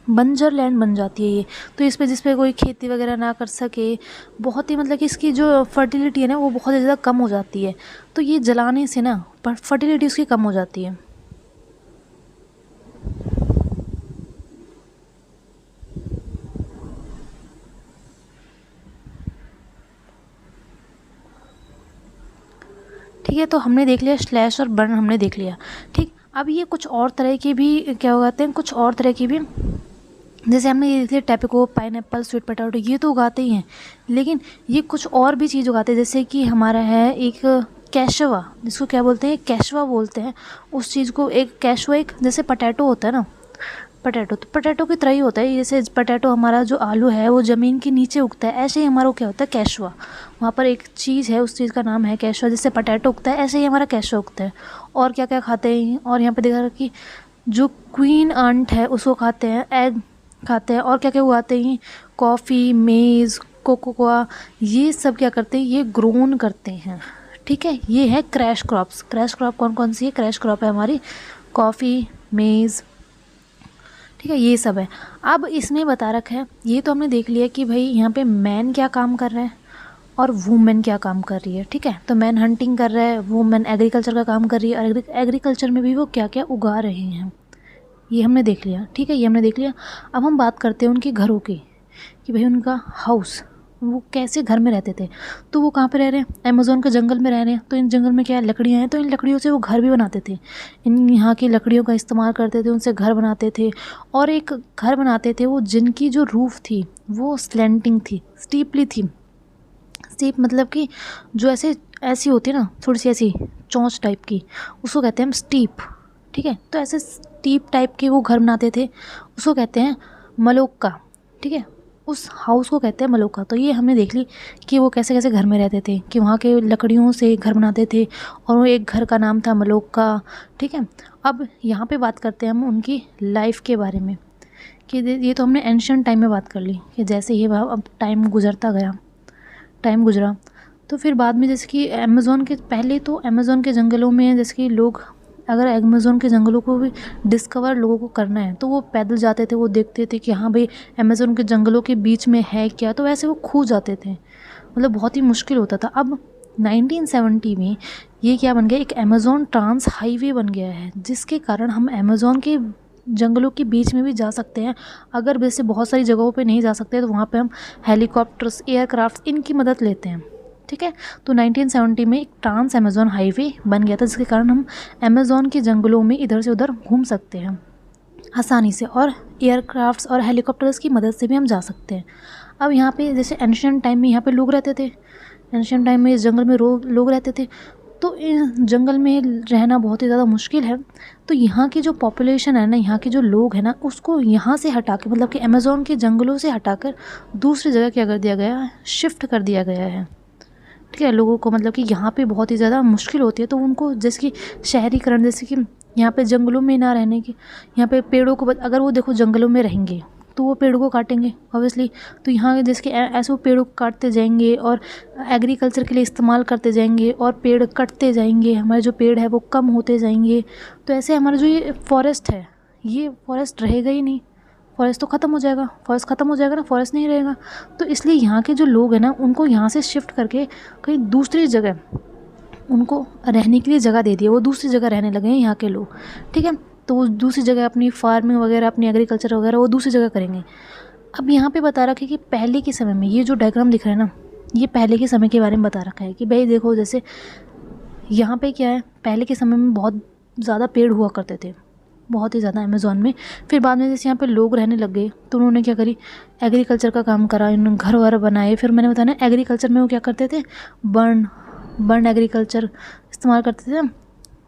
बंजर लैंड बन जाती है ये। तो इस पे जिस पे कोई खेती वगैरह ना कर सके, बहुत ही, मतलब कि इसकी जो फर्टिलिटी है ना वो बहुत ज़्यादा कम हो जाती है। तो ये जलाने से ना फर्टिलिटी उसकी कम हो जाती है। ठीक है, तो हमने देख लिया स्लैश और बर्न, हमने देख लिया। ठीक, अब ये कुछ और तरह की भी क्या हो जाते हैं, कुछ और तरह की भी जैसे हमने ये देखे टैपिको, पाइनएप्पल, स्वीट पोटैटो, ये तो उगाते ही हैं, लेकिन ये कुछ और भी चीज़ उगाते हैं। जैसे कि हमारा है एक कैशवा, जिसको क्या बोलते हैं, कैशवा बोलते हैं उस चीज़ को। एक कैशवा एक जैसे पोटैटो होता है ना, पोटैटो तो पोटैटो की तरह ही होता है। जैसे पोटैटो हमारा जो आलू है वो ज़मीन के नीचे उगता है, ऐसे ही हमारा क्या होता है, कैशवा। वहाँ पर एक चीज़ है, उस चीज़ का नाम है कैशवा। जैसे पोटैटो उगता है ऐसे ही हमारा कैशवा उगता है। और क्या क्या खाते हैं, और यहाँ पे देखा कि जो क्वीन आंट है उसको खाते हैं, एग खाते हैं। और क्या क्या उगाते हैं, कॉफ़ी, मेज़, कोकोआ, ये सब क्या करते हैं, ये ग्रोन करते हैं। ठीक है, ये है क्रैश क्रॉप्स। क्रैश क्रॉप कौन कौन सी है, क्रैश क्रॉप है हमारी कॉफ़ी, मेज़, ठीक है, ये सब है। अब इसमें बता रखा है, ये तो हमने देख लिया कि भाई यहाँ पे मैन क्या काम कर रहा है और वुमेन क्या काम कर रही है। ठीक है, तो मैन हंटिंग कर रहा है, वुमेन एग्रीकल्चर का काम कर रही है, और एग्रीकल्चर में भी वो क्या क्या उगा रहे हैं, ये हमने देख लिया। ठीक है, ये हमने देख लिया। अब हम बात करते हैं उनके घरों की, कि भाई उनका हाउस, वो कैसे घर में रहते थे। तो वो कहाँ पे रह रहे हैं, अमेज़ोन के जंगल में रह रहे हैं। तो इन जंगल में क्या है, लकड़ियाँ हैं, तो इन लकड़ियों से वो घर भी बनाते थे। इन यहाँ की लकड़ियों का इस्तेमाल करते थे, उनसे घर बनाते थे। और एक घर बनाते थे वो, जिनकी जो रूफ़ थी वो स्लैंटिंग थी, स्टीपली थी। स्टीप मतलब कि जो ऐसे ऐसी होती है ना, थोड़ी सी ऐसी चोंच टाइप की, उसको कहते हैं हम स्टीप। ठीक है, तो ऐसे स्टीप टाइप के वो घर बनाते थे, उसको कहते हैं मलोक्का। ठीक है, उस हाउस को कहते हैं मलोक्का। तो ये हमने देख ली कि वो कैसे कैसे घर में रहते थे, कि वहाँ के लकड़ियों से घर बनाते थे, और वो एक घर का नाम था मलोक्का। ठीक है, अब यहाँ पे बात करते हैं हम उनकी लाइफ के बारे में, कि ये तो हमने एंशियंट टाइम में बात कर ली, कि जैसे ये अब टाइम गुजरता गया, टाइम गुजरा, तो फिर बाद में जैसे कि अमेज़ोन के, पहले तो अमेज़ोन के जंगलों में जैसे कि लोग, अगर अमेज़ोन के जंगलों को भी डिस्कवर लोगों को करना है तो वो पैदल जाते थे, वो देखते थे कि हाँ भाई अमेज़ोन के जंगलों के बीच में है क्या, तो वैसे वो खो जाते थे, मतलब बहुत ही मुश्किल होता था। अब 1970 में ये क्या बन गया, एक अमेज़ोन ट्रांस हाईवे बन गया है, जिसके कारण हम अमेज़ोन के जंगलों के बीच में भी जा सकते हैं। अगर वैसे बहुत सारी जगहों पे नहीं जा सकते तो वहाँ पे हम हेलीकॉप्टर्स, एयरक्राफ्ट, इनकी मदद लेते हैं। ठीक है, तो 1970 में एक ट्रांस अमेज़ोन हाईवे बन गया था, जिसके कारण हम अमेज़ोन के जंगलों में इधर से उधर घूम सकते हैं आसानी से, और एयरक्राफ्ट्स और हेलीकॉप्टर्स की मदद से भी हम जा सकते हैं। अब यहाँ पे जैसे एंशियंट टाइम में यहाँ पे लोग रहते थे, एंशियंट टाइम में इस जंगल में लोग रहते थे, तो इन जंगल में रहना बहुत ही ज़्यादा मुश्किल है। तो यहाँ की जो पॉपुलेशन है ना, यहाँ के जो लोग हैं ना, उसको यहाँ से हटा के, मतलब कि अमेज़ोन के जंगलों से हटाकर दूसरी जगह क्या कर दिया गया है, शिफ्ट कर दिया गया है। ठीक है, लोगों को मतलब कि यहाँ पे बहुत ही ज़्यादा मुश्किल होती है, तो उनको जैसे कि शहरीकरण, जैसे कि यहाँ पे जंगलों में ना रहने की, यहाँ पे पेड़ों को अगर वो देखो जंगलों में रहेंगे तो वो पेड़ों को काटेंगे ऑब्वियसली। तो यहाँ जैसे कि ऐसे वो पेड़ों को काटते जाएंगे और एग्रीकल्चर के लिए इस्तेमाल करते जाएंगे, और पेड़ कटते जाएंगे, हमारे जो पेड़ है वो कम होते जाएंगे। तो ऐसे हमारा जो ये फॉरेस्ट है, ये फॉरेस्ट रहेगा ही नहीं, फॉरेस्ट तो ख़त्म हो जाएगा। फॉरेस्ट ख़त्म हो जाएगा ना, फॉरेस्ट नहीं रहेगा। तो इसलिए यहाँ के जो लोग हैं ना, उनको यहाँ से शिफ्ट करके कहीं दूसरी जगह उनको रहने के लिए जगह दे दी है, वो दूसरी जगह रहने लगे हैं यहाँ के लोग। ठीक है, तो वो दूसरी जगह अपनी फार्मिंग वगैरह, अपनी एग्रीकल्चर वगैरह वो दूसरी जगह करेंगे। अब यहाँ पे बता रखा है कि पहले के समय में, ये जो डायग्राम दिख रहा है ना, ये पहले के समय के बारे में बता रखा है कि भाई देखो, जैसे यहाँ पे क्या है, पहले के समय में बहुत ज़्यादा पेड़ हुआ करते थे, बहुत ही ज़्यादा अमेज़ोन में। फिर बाद में जैसे यहाँ पे लोग रहने लग गए, तो उन्होंने क्या करी, एग्रीकल्चर का काम करा, इन्होंने घर वर बनाए। फिर मैंने बताया ना, एग्रीकल्चर में वो क्या करते थे, बर्न एग्रीकल्चर इस्तेमाल करते थे,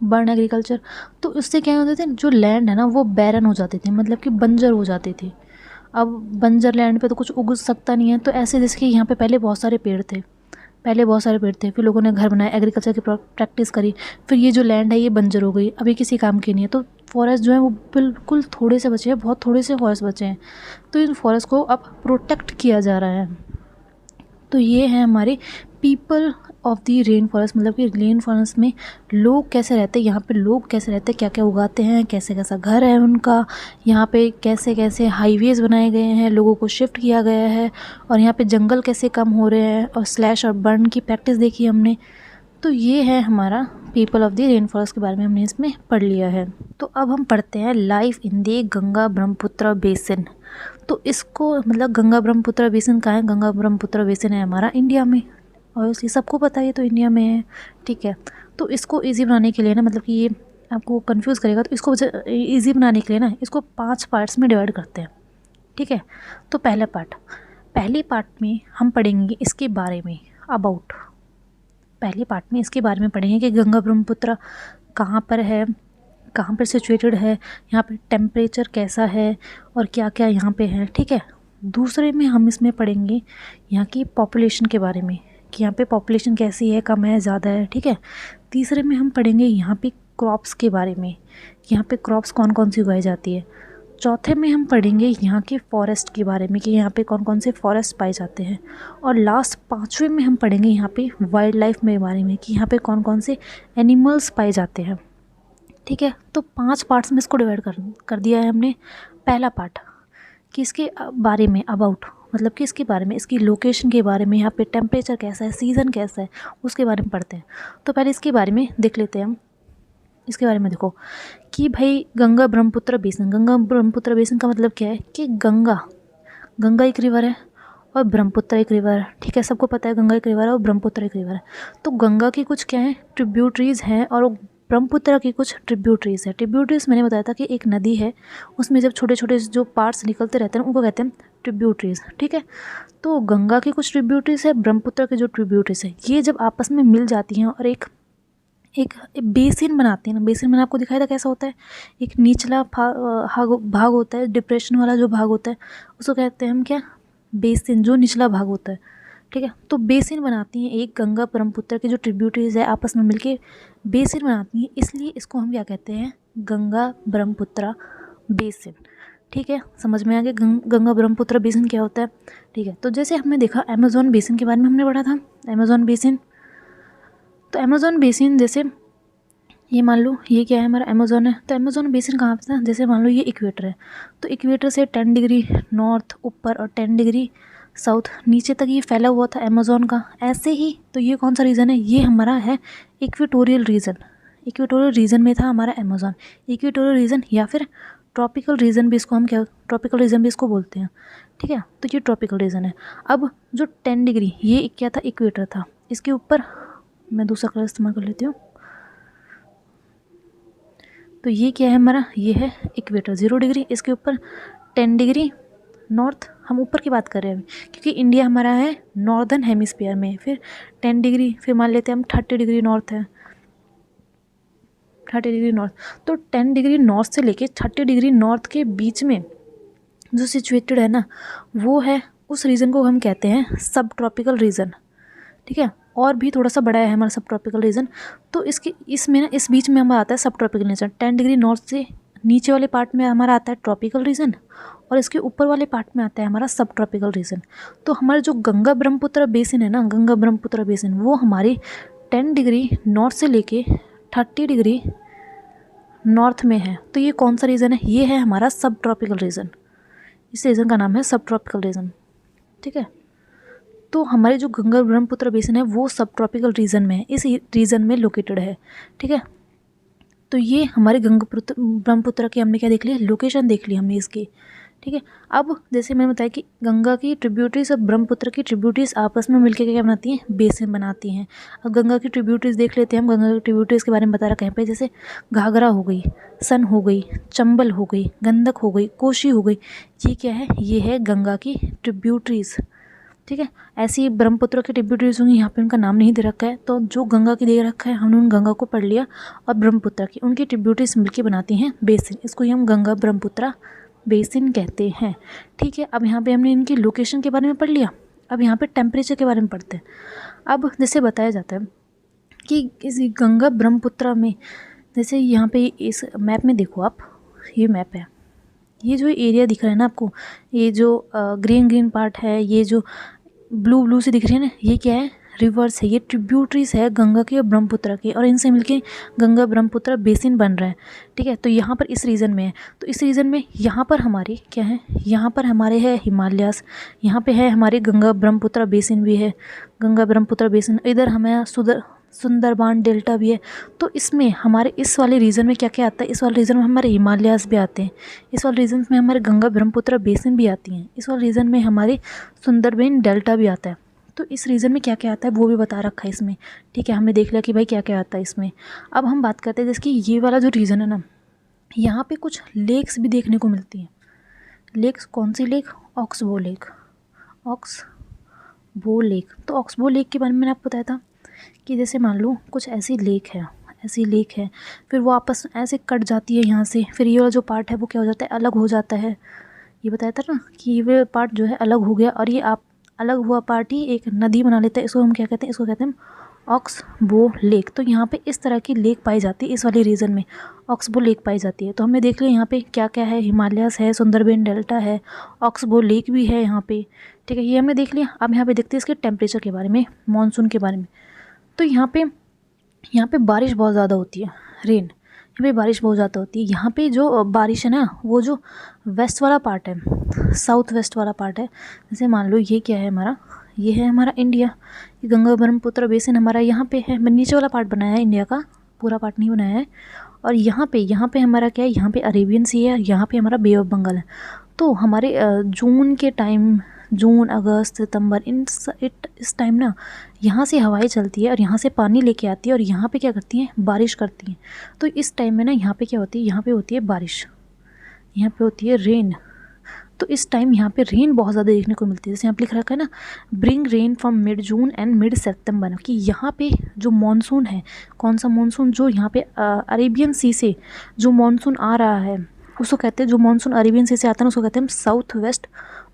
बर्न एग्रीकल्चर। तो उससे क्या होते थे, जो लैंड है ना वो बैरन हो जाती थी, मतलब कि बंजर हो जाती थी। अब बंजर लैंड पे तो कुछ उग सकता नहीं है, तो ऐसे जैसे कि यहाँ पे पहले बहुत सारे पेड़ थे, फिर लोगों ने घर बनाया, एग्रीकल्चर की प्रैक्टिस करी, फिर ये जो लैंड है ये बंजर हो गई, अब ये किसी काम की नहीं है। तो फॉरेस्ट जो है वो बिल्कुल थोड़े से बचे हैं, बहुत थोड़े से फॉरेस्ट बचे हैं। तो इन फॉरेस्ट को अब प्रोटेक्ट किया जा रहा है। तो ये है हमारे people of the rain forest, मतलब कि रेन फॉरेस्ट में लोग कैसे रहते हैं, यहाँ पे लोग कैसे रहते हैं, क्या क्या उगाते हैं, कैसे कैसा घर है उनका, यहाँ पे कैसे कैसे हाईवेज़ बनाए गए हैं, लोगों को शिफ्ट किया गया है, और यहाँ पे जंगल कैसे कम हो रहे हैं, और स्लैश और बर्न की प्रैक्टिस देखी हमने। तो ये है हमारा people of the rain forest के बारे में हमने इसमें पढ़ लिया है। तो अब हम पढ़ते हैं life in the Ganga Brahmaputra basin. तो इसको, मतलब गंगा ब्रह्मपुत्र बेसिन कहाँ है, गंगा ब्रह्मपुत्र बेसिन है हमारा इंडिया में, और इसलिए सबको पता है ये तो इंडिया में है। ठीक है, तो इसको ईजी बनाने के लिए ना, मतलब कि ये आपको कंफ्यूज करेगा, तो इसको ईजी बनाने के लिए ना इसको 5 पार्ट्स में डिवाइड करते हैं। ठीक है। तो पहली पार्ट में हम पढ़ेंगे इसके बारे में, अबाउट। पहले पार्ट में इसके बारे में पढ़ेंगे कि गंगा ब्रह्मपुत्र कहाँ पर है, कहाँ पर सिचुएटेड है, यहाँ पे टेम्परेचर कैसा है और क्या क्या यहाँ पे है, ठीक है। दूसरे में हम इसमें पढ़ेंगे यहाँ की पॉपुलेशन के बारे में कि यहाँ पे पॉपुलेशन कैसी है, कम है, ज़्यादा है, ठीक है। तीसरे में हम पढ़ेंगे यहाँ पे क्रॉप्स के बारे में कि यहाँ पे क्रॉप्स कौन कौन सी उगाई जाती है। चौथे में हम पढ़ेंगे यहाँ के फॉरेस्ट के बारे में कि यहाँ पे कौन कौन से फॉरेस्ट पाए जाते हैं। और लास्ट पाँचवें में हम पढ़ेंगे यहाँ पे वाइल्ड लाइफ के बारे में कि यहाँ पे कौन कौन से एनिमल्स पाए जाते हैं, ठीक है। तो 5 पार्ट्स में इसको डिवाइड कर दिया है हमने। पहला पार्ट कि इसके बारे में, अबाउट मतलब कि इसके बारे में, इसकी लोकेशन के बारे में, यहाँ पे टेम्परेचर कैसा है, सीज़न कैसा है, उसके बारे में पढ़ते हैं। तो पहले इसके बारे में देख लेते हैं हम। इसके बारे में देखो कि भाई गंगा ब्रह्मपुत्र बेसिन, गंगा ब्रह्मपुत्र बेसिन का मतलब क्या है कि गंगा एक रिवर है और ब्रह्मपुत्र एक रिवर है, ठीक है। सबको पता है गंगा एक रिवर है और ब्रह्मपुत्र एक रिवर है। तो गंगा की कुछ क्या है, ट्रिब्यूटरीज़ हैं और ब्रह्मपुत्र की कुछ ट्रिब्यूटरीज़ है। ट्रिब्यूटरीज़ मैंने बताया था कि एक नदी है, उसमें जब छोटे छोटे जो पार्ट्स निकलते रहते हैं उनको कहते हैं ट्रिब्यूटरीज़, ठीक है। तो गंगा की कुछ ट्रिब्यूटरीज़ है, ब्रह्मपुत्र की जो ट्रिब्यूटरीज़ है, ये जब आपस में मिल जाती हैं और एक बेसिन बनाती है ना। बेसिन मैंने आपको दिखाया था कैसा होता है, एक निचला भाग होता है, डिप्रेशन वाला जो भाग होता है उसको कहते हैं हम क्या, बेसिन, जो निचला भाग होता है, ठीक है। तो बेसिन बनाती हैं, एक गंगा ब्रह्मपुत्र की जो ट्रिब्यूटरीज है आपस में मिलके बेसिन बनाती हैं, इसलिए इसको हम क्या कहते हैं, गंगा ब्रह्मपुत्र बेसिन, ठीक है। समझ में आ गया गंगा ब्रह्मपुत्र बेसिन क्या होता है, ठीक है। तो जैसे हमने देखा अमेज़न बेसिन के बारे में हमने पढ़ा था, अमेज़न बेसिन। तो अमेज़न बेसिन जैसे ये मान लो ये क्या है, हमारा अमेज़न है। तो अमेज़न बेसिन कहाँ पे था, जैसे मान लो ये इक्वेटर है, तो इक्वेटर से 10 डिग्री नॉर्थ ऊपर और 10 डिग्री साउथ नीचे तक ये फैला हुआ था अमेज़न का। ऐसे ही तो ये कौन सा रीजन है, ये हमारा है इक्वेटोरियल रीजन। इक्वेटोरियल रीजन में था हमारा अमेज़न। इक्वेटोरियल रीजन या फिर ट्रॉपिकल रीजन भी इसको हम क्या, ट्रॉपिकल रीजन भी इसको बोलते हैं, ठीक है। तो ये ट्रॉपिकल रीजन है। अब जो 10 डिग्री ये क्या था, इक्वेटर था। इसके ऊपर मैं दूसरा कलर इस्तेमाल कर लेती हूँ। तो ये क्या है हमारा, ये है इक्वेटर 0 डिग्री, इसके ऊपर 10 डिग्री नॉर्थ, हम ऊपर की बात कर रहे हैं क्योंकि इंडिया हमारा है नॉर्दर्न हेमिस्फीयर में। फिर 10 डिग्री, फिर मान लेते हैं हम 30 डिग्री नॉर्थ है, 30 डिग्री नॉर्थ। तो 10 डिग्री नॉर्थ से लेके 30 डिग्री नॉर्थ के बीच में जो सिचुएटेड है ना, वो है, उस रीजन को हम कहते हैं सब ट्रॉपिकल रीजन, ठीक है। और भी थोड़ा सा बड़ा है हमारा सब ट्रॉपिकल रीजन। तो इसमें ना इस बीच में हमारा आता है सब ट्रॉपिकल रीजन। 10 डिग्री नॉर्थ से नीचे वाले पार्ट में हमारा आता है ट्रॉपिकल रीजन और इसके ऊपर वाले पार्ट में आता है हमारा सब ट्रॉपिकल रीजन। तो हमारा जो गंगा ब्रह्मपुत्र बेसिन है ना, गंगा ब्रह्मपुत्र बेसिन, वो हमारी 10 डिग्री नॉर्थ से लेके 30 डिग्री नॉर्थ में है। तो ये कौन सा रीजन है, ये है हमारा सब ट्रॉपिकल रीजन। इस रीजन का नाम है सब ट्रॉपिकल रीजन, ठीक है। तो हमारे जो गंगा ब्रह्मपुत्र बेसिन है वो सब ट्रॉपिकल रीजन में है, इस रीजन में लोकेटेड है, ठीक है। तो ये हमारे गंगा ब्रह्मपुत्र की हमने क्या देख लिया, लोकेशन देख ली हमने इसकी, ठीक है। अब जैसे मैंने बताया कि गंगा की ट्रिब्यूटरीज और ब्रह्मपुत्र की ट्रिब्यूटरीज आपस में मिलकर क्या बनाती हैं, बेसिन बनाती हैं। अब गंगा की ट्रिब्यूटरीज देख लेते हैं हम। गंगा की ट्रिब्यूटरीज के बारे में बता रहा कहीं पे, जैसे घाघरा हो गई, सन हो गई, चंबल हो गई, गंडक हो गई, कोसी हो गई। ये क्या है, ये है गंगा की ट्रिब्यूटरीज, ठीक है। ऐसी ब्रह्मपुत्र की ट्रिब्यूटरीज होंगी, यहाँ पे उनका नाम नहीं दे रखा है। तो जो गंगा की दे रखा है हमने उन गंगा को पढ़ लिया, और ब्रह्मपुत्र की उनकी ट्रिब्यूटरीज मिलकर बनाती हैं बेसिन। इसको ही हम गंगा ब्रह्मपुत्र बेसिन कहते हैं, ठीक है। अब यहाँ पे हमने इनकी लोकेशन के बारे में पढ़ लिया। अब यहाँ पे टेम्परेचर के बारे में पढ़ते हैं। अब जैसे बताया जाता है कि इस गंगा ब्रह्मपुत्र में, जैसे यहाँ पे इस मैप में देखो आप, ये मैप है, ये जो एरिया दिख रहा है ना आपको, ये जो ग्रीन ग्रीन पार्ट है, ये जो ब्लू ब्लू से दिख रही है ना, ये क्या है, रिवर्स है, ये ट्रिब्यूटरीज है गंगा की और ब्रह्मपुत्र की, और इनसे मिलके गंगा ब्रह्मपुत्र बेसिन बन रहा है, ठीक है। तो यहाँ पर इस रीजन में है, तो इस रीजन में यहाँ पर हमारी क्या है, यहाँ पर हमारे है हिमालयास, यहाँ पे है हमारी गंगा ब्रह्मपुत्र बेसिन भी है, गंगा ब्रह्मपुत्र बेसिन। इधर हमें सुंदरबान डेल्टा भी है। तो इसमें हमारे इस वाले रीजन में क्या क्या आता है, इस वाले रीजन में हमारे हिमालयास भी आते हैं, इस वाले रीजन में हमारे गंगा ब्रह्मपुत्र बेसिन भी आती हैं, इस वाले रीजन में हमारे सुंदरबन डेल्टा भी आता है। तो इस रीजन में क्या क्या आता है वो भी बता रखा है इसमें, ठीक है। हमने देख लिया कि भाई क्या क्या आता है इसमें। अब हम बात करते हैं जैसे कि ये वाला जो रीजन है ना, यहाँ पे कुछ लेक्स भी देखने को मिलती हैं। लेक कौन सी lake? Oxbow lake. Oxbow lake. तो ऑक्सबो लेक के बारे में मैंने आपको बताया था कि जैसे मान लो कुछ ऐसी लेक है, फिर वो आपस में ऐसे कट जाती है यहाँ से, फिर ये वाला जो पार्ट है वो क्या हो जाता है, अलग हो जाता है। ये बताया था ना कि ये पार्ट जो है अलग हो गया, और ये आप अलग हुआ पार्ट ही एक नदी बना लेता है। इसको हम क्या कहते हैं? इसको कहते हैं ऑक्सबो लेक। तो यहाँ पे इस तरह की लेक पाई जाती है, इस वाले रीजन में ऑक्सबो लेक पाई जाती है। तो हमने देख लिया यहाँ पे क्या क्या है, हिमालयस है, सुंदरबन डेल्टा है, ऑक्सबो लेक भी है यहाँ पे, ठीक है, ये हमने देख लिया। अब यहाँ पे देखते हैं इसके टेम्परेचर के बारे में, मानसून के बारे में। तो यहाँ पे बारिश बहुत ज़्यादा होती है, रेन, यहाँ पे बारिश बहुत ज़्यादा होती है। यहाँ पे जो बारिश है ना, वो जो वेस्ट वाला पार्ट है, साउथ वेस्ट वाला पार्ट है, जैसे मान लो ये क्या है हमारा, ये है हमारा इंडिया, ये गंगा ब्रह्मपुत्र बेसिन हमारा यहाँ पे है। मैंने नीचे वाला पार्ट बनाया है, इंडिया का पूरा पार्ट नहीं बनाया है। और यहाँ पे हमारा क्या है, यहाँ पे अरेबियन सी है, यहाँ पे हमारा बे ऑफ बंगाल है। तो हमारे जून के टाइम, जून, अगस्त, सितंबर, इस टाइम ना यहाँ से हवाएं चलती है और यहाँ से पानी लेके आती है और यहाँ पे क्या करती हैं, बारिश करती हैं। तो इस टाइम में ना यहाँ पे क्या होती है, यहाँ पे होती है बारिश, यहाँ पे होती है रेन। तो इस टाइम यहाँ पे रेन बहुत ज़्यादा देखने को मिलती है। जैसे यहाँ पे लिख रखा है ना, bring rain from mid June and mid September, कि यहाँ पे जो मानसून है, कौन सा मानसून, जो यहाँ पे अरेबियन सी से जो मानसून आ रहा है उसको कहते हैं, जो मानसून अरेबियन सी से आता है उसको कहते हैं हम साउथ वेस्ट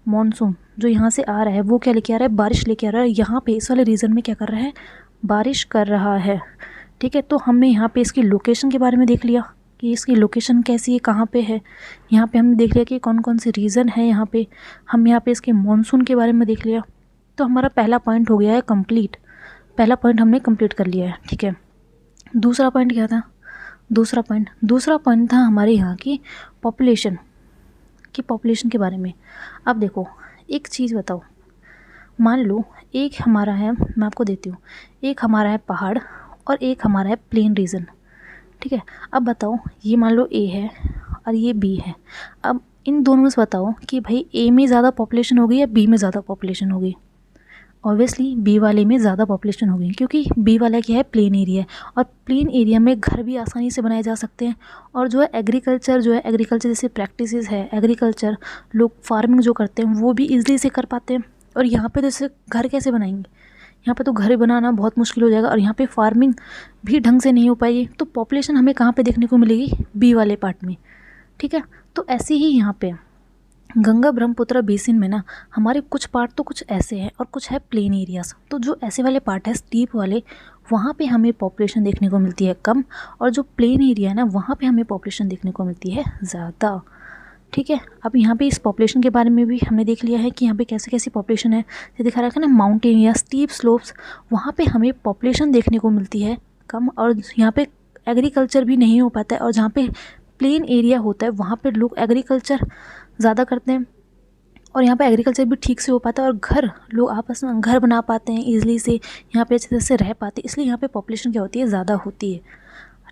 मानसून। जो यहाँ से आ रहा है वो क्या लेके आ रहा है, बारिश लेके आ रहा है। यहाँ पे इस वाले रीजन में क्या कर रहा है, बारिश कर रहा है, ठीक है। तो हमने यहाँ पे इसकी लोकेशन के बारे में देख लिया कि इसकी लोकेशन कैसी है, कहाँ पे है। यहाँ पे हमने देख लिया कि कौन कौन से रीज़न है यहाँ पे। हम यहाँ पे इसके मानसून के बारे में देख लिया। तो हमारा पहला पॉइंट हो गया है कंप्लीट, पहला पॉइंट हमने कंप्लीट कर लिया है, ठीक है। दूसरा पॉइंट क्या था? दूसरा पॉइंट था हमारे यहाँ की पॉपुलेशन के बारे में। अब देखो एक चीज़ बताओ, मान लो एक हमारा है, मैं आपको देती हूँ, एक हमारा है पहाड़ और एक हमारा है प्लेन रीजन, ठीक है। अब बताओ, ये मान लो ए है और ये बी है। अब इन दोनों में से बताओ कि भाई ए में ज़्यादा पॉपुलेशन होगी या बी में ज़्यादा पॉपुलेशन होगी। ऑब्वियसली बी वाले में ज़्यादा पॉपुलेशन होगी, क्योंकि बी वाला क्या है, प्लेन एरिया है, और प्लेन एरिया में घर भी आसानी से बनाए जा सकते हैं। और जो है एग्रीकल्चर जैसे प्रैक्टिसेस है, एग्रीकल्चर लोग फार्मिंग जो करते हैं वो भी ईजिली से कर पाते हैं। और यहाँ पे जैसे घर कैसे बनाएंगे, यहाँ पे तो घर बनाना बहुत मुश्किल हो जाएगा, और यहाँ पे फार्मिंग भी ढंग से नहीं हो पाएगी। तो पॉपुलेशन हमें कहाँ पे देखने को मिलेगी, बी वाले पार्ट में, ठीक है। तो ऐसे ही यहाँ पे गंगा ब्रह्मपुत्र बेसिन में ना हमारे कुछ पार्ट तो कुछ ऐसे हैं और कुछ है प्लेन एरियाज। तो जो ऐसे वाले पार्ट है स्टीप वाले, वहाँ पे हमें पॉपुलेशन देखने को मिलती है कम, और जो प्लेन एरिया है ना वहाँ पे हमें पॉपुलेशन देखने को मिलती है ज़्यादा, ठीक है। अब यहाँ पे इस पॉपुलेशन के बारे में भी हमने देख लिया है कि यहाँ पे कैसे कैसी पॉपुलेशन है। जो दिखा रखा है ना, माउंटेन या स्टीप स्लोप्स, वहाँ पे हमें पॉपुलेशन देखने को मिलती है कम, और यहाँ पे एग्रीकल्चर भी नहीं हो पाता है। और जहाँ पे प्लेन एरिया होता है वहाँ पे लोग एग्रीकल्चर ज़्यादा करते हैं, और यहाँ पे एग्रीकल्चर भी ठीक से हो पाता है, और घर लोग आपस में घर बना पाते हैं ईजिली से, यहाँ पे अच्छे तरह से रह पाते हैं, इसलिए यहाँ पे पॉपुलेशन क्या होती है, ज़्यादा होती है,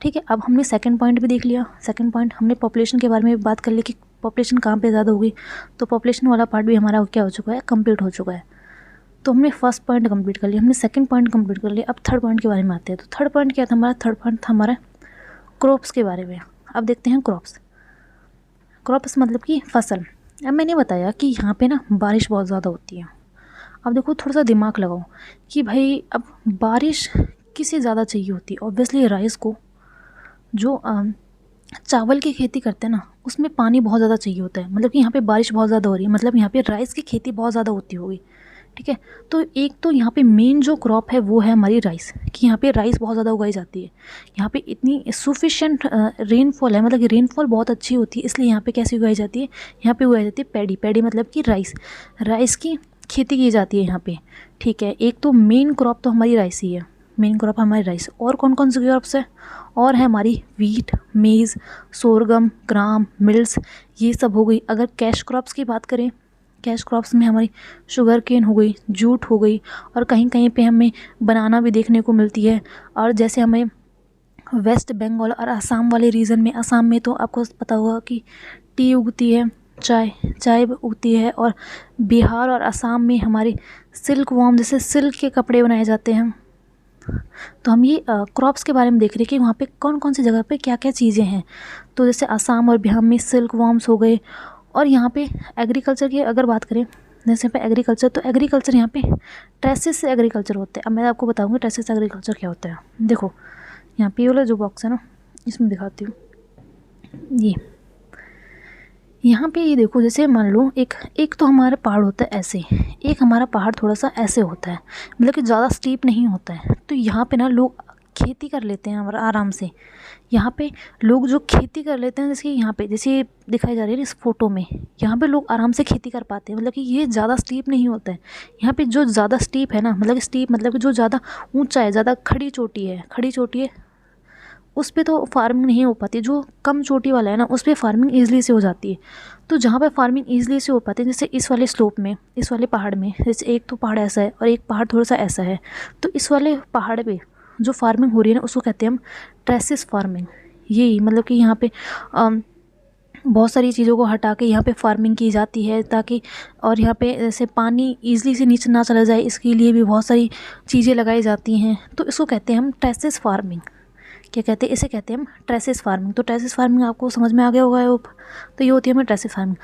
ठीक है। अब हमने सेकंड पॉइंट भी देख लिया। सेकंड पॉइंट हमने पॉपुलेशन के बारे में भी बात कर ली कि पॉपुलेशन कहाँ पे ज़्यादा होगी। तो पॉपुलेशन वाला पार्ट भी हमारा क्या हो चुका है, कंप्लीट हो चुका है। तो हमने फर्स्ट पॉइंट कंप्लीट कर लिया, हमने सेकंड पॉइंट कंप्लीट कर लिया। अब थर्ड पॉइंट के बारे में आते हैं। तो थर्ड पॉइंट क्या था हमारा, थर्ड पॉइंट था हमारा क्रॉप्स के बारे में। अब देखते हैं क्रॉप्स मतलब कि फसल। अब मैंने बताया कि यहाँ पे ना बारिश बहुत ज़्यादा होती है। अब देखो थोड़ा सा दिमाग लगाओ कि भाई अब बारिश किसे ज़्यादा चाहिए होती है। ऑब्वियसली राइस को, जो चावल की खेती करते हैं ना उसमें पानी बहुत ज़्यादा चाहिए होता है। मतलब कि यहाँ पे बारिश बहुत ज़्यादा हो रही है, मतलब यहाँ पे राइस की खेती बहुत ज़्यादा होती होगी, ठीक है। तो एक तो यहाँ पे मेन जो क्रॉप है वो है हमारी राइस, कि यहाँ पे राइस बहुत ज़्यादा उगाई जाती है। यहाँ पे इतनी सफिशिएंट रेनफॉल है, मतलब कि रेनफॉल बहुत अच्छी होती है, इसलिए यहाँ पे कैसे उगाई जाती है, यहाँ पे उगाई जाती है पैडी मतलब कि राइस की खेती की जाती है यहाँ पे, ठीक है। एक तो मेन क्रॉप तो हमारी राइस ही है, मेन क्रॉप हमारी राइस। और कौन कौन सी क्रॉप्स है, और है हमारी वीट, मेज़, सोरगम, ग्राम, मिल्स, ये सब हो गई। अगर कैश क्रॉप्स की बात करें, कैश क्रॉप्स में हमारी शुगर केन हो गई, जूट हो गई, और कहीं कहीं पे हमें बनाना भी देखने को मिलती है। और जैसे हमें वेस्ट बंगाल और असम वाले रीजन में, असम में तो आपको पता होगा कि टी उगती है, चाय उगती है, और बिहार और असम में हमारी सिल्क वॉर्म, जैसे सिल्क के कपड़े बनाए जाते हैं। तो हम ये क्रॉप्स के बारे में देख रहे हैं कि वहाँ पे कौन कौन सी जगह पे क्या क्या चीज़ें हैं। तो जैसे असम और बिहार में सिल्क वॉर्म्स हो गए, और यहाँ पे एग्रीकल्चर की अगर बात करें, जैसे पे एग्रीकल्चर, तो एग्रीकल्चर यहाँ पे ट्रेसिस से एग्रीकल्चर होते हैं। अब मैं आपको बताऊँगी ट्रेसिस एग्रीकल्चर क्या होता है। देखो यहाँ पे ये वाला जो बॉक्स है ना, इसमें दिखाती हूँ। ये यहाँ पे ये देखो, जैसे मान लो एक तो हमारा पहाड़ होता है ऐसे, एक हमारा पहाड़ थोड़ा सा ऐसे होता है, मतलब कि ज़्यादा स्टीप नहीं होता है। तो यहाँ पे ना लोग खेती कर लेते हैं आराम से। यहाँ पे लोग जो खेती कर लेते हैं, जैसे यहाँ पे जैसे दिखाई जा रही है इस फोटो में, यहाँ पे लोग आराम से खेती कर पाते हैं। मतलब कि ये ज़्यादा स्टीप नहीं होता है। यहाँ पे जो ज़्यादा स्टीप है ना, मतलब स्टीप मतलब कि जो ज़्यादा ऊंचा है, ज़्यादा खड़ी चोटी है, उस पे तो फार्मिंग नहीं हो पाती। जो कम चोटी वाला है ना, उस पर फार्मिंग ईजिली से हो जाती है। तो जहाँ पे फार्मिंग ईजिली से हो पाती है, जैसे इस वाले स्लोप में, इस वाले पहाड़ में, जैसे एक तो पहाड़ ऐसा है और एक पहाड़ थोड़ा सा ऐसा है, तो इस वाले पहाड़ पे जो फार्मिंग हो रही है ना, उसको कहते हैं हम ट्रेसिस फार्मिंग। यही मतलब कि यहाँ पे बहुत सारी चीज़ों को हटा के यहाँ पे फार्मिंग की जाती है, ताकि और यहाँ पे जैसे पानी ईजिली से नीचे ना चला जाए, इसके लिए भी बहुत सारी चीज़ें लगाई जाती हैं। तो इसको कहते हैं हम ट्रेसिस फार्मिंग। क्या कहते हैं? इसे कहते हैं हम ट्रेसिस फार्मिंग। तो ट्रेसिस फार्मिंग आपको समझ में आ गया होगा आई होप। तो ये होती है हमें ट्रेसिस फार्मिंग।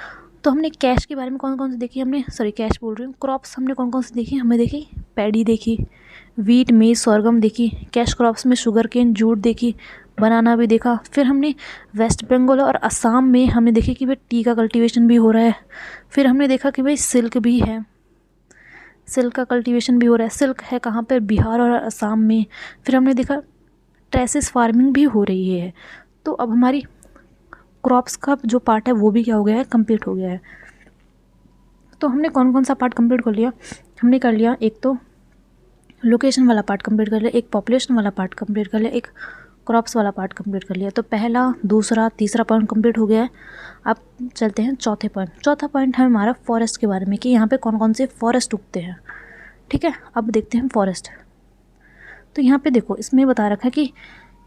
तो हमने कैश के बारे में कौन कौन सी देखी, हमने सॉरी कैश बोल रही हूँ, क्रॉप्स हमने कौन कौन सी देखी, हमें देखी पैडी देखी, वीट मेज सॉर्गम देखी, कैश क्रॉप्स में शुगर केन जूट देखी, बनाना भी देखा। फिर हमने वेस्ट बंगाल और असम में हमने देखी कि भाई टी का कल्टीवेशन भी हो रहा है। फिर हमने देखा कि भाई सिल्क भी है, सिल्क का कल्टीवेशन भी हो रहा है। सिल्क है कहाँ पर? बिहार और असम में। फिर हमने देखा ट्रेसिस फार्मिंग भी हो रही है। तो अब हमारी क्रॉप्स का जो पार्ट है वो भी क्या हो गया है? कंप्लीट हो गया है। तो हमने कौन कौन सा पार्ट कंप्लीट कर लिया? हमने कर लिया, एक तो लोकेशन वाला पार्ट कंप्लीट कर लिया, एक पॉपुलेशन वाला पार्ट कंप्लीट कर लिया, एक क्रॉप्स वाला पार्ट कंप्लीट कर लिया। तो पहला, दूसरा, तीसरा पॉइंट कंप्लीट हो गया है। अब चलते हैं चौथे पॉइंट। चौथा पॉइंट है हमारा फॉरेस्ट के बारे में, कि यहाँ पे कौन कौन से फॉरेस्ट उगते हैं। ठीक है, अब देखते हैं फॉरेस्ट। तो यहाँ पे देखो, इसमें बता रखा है कि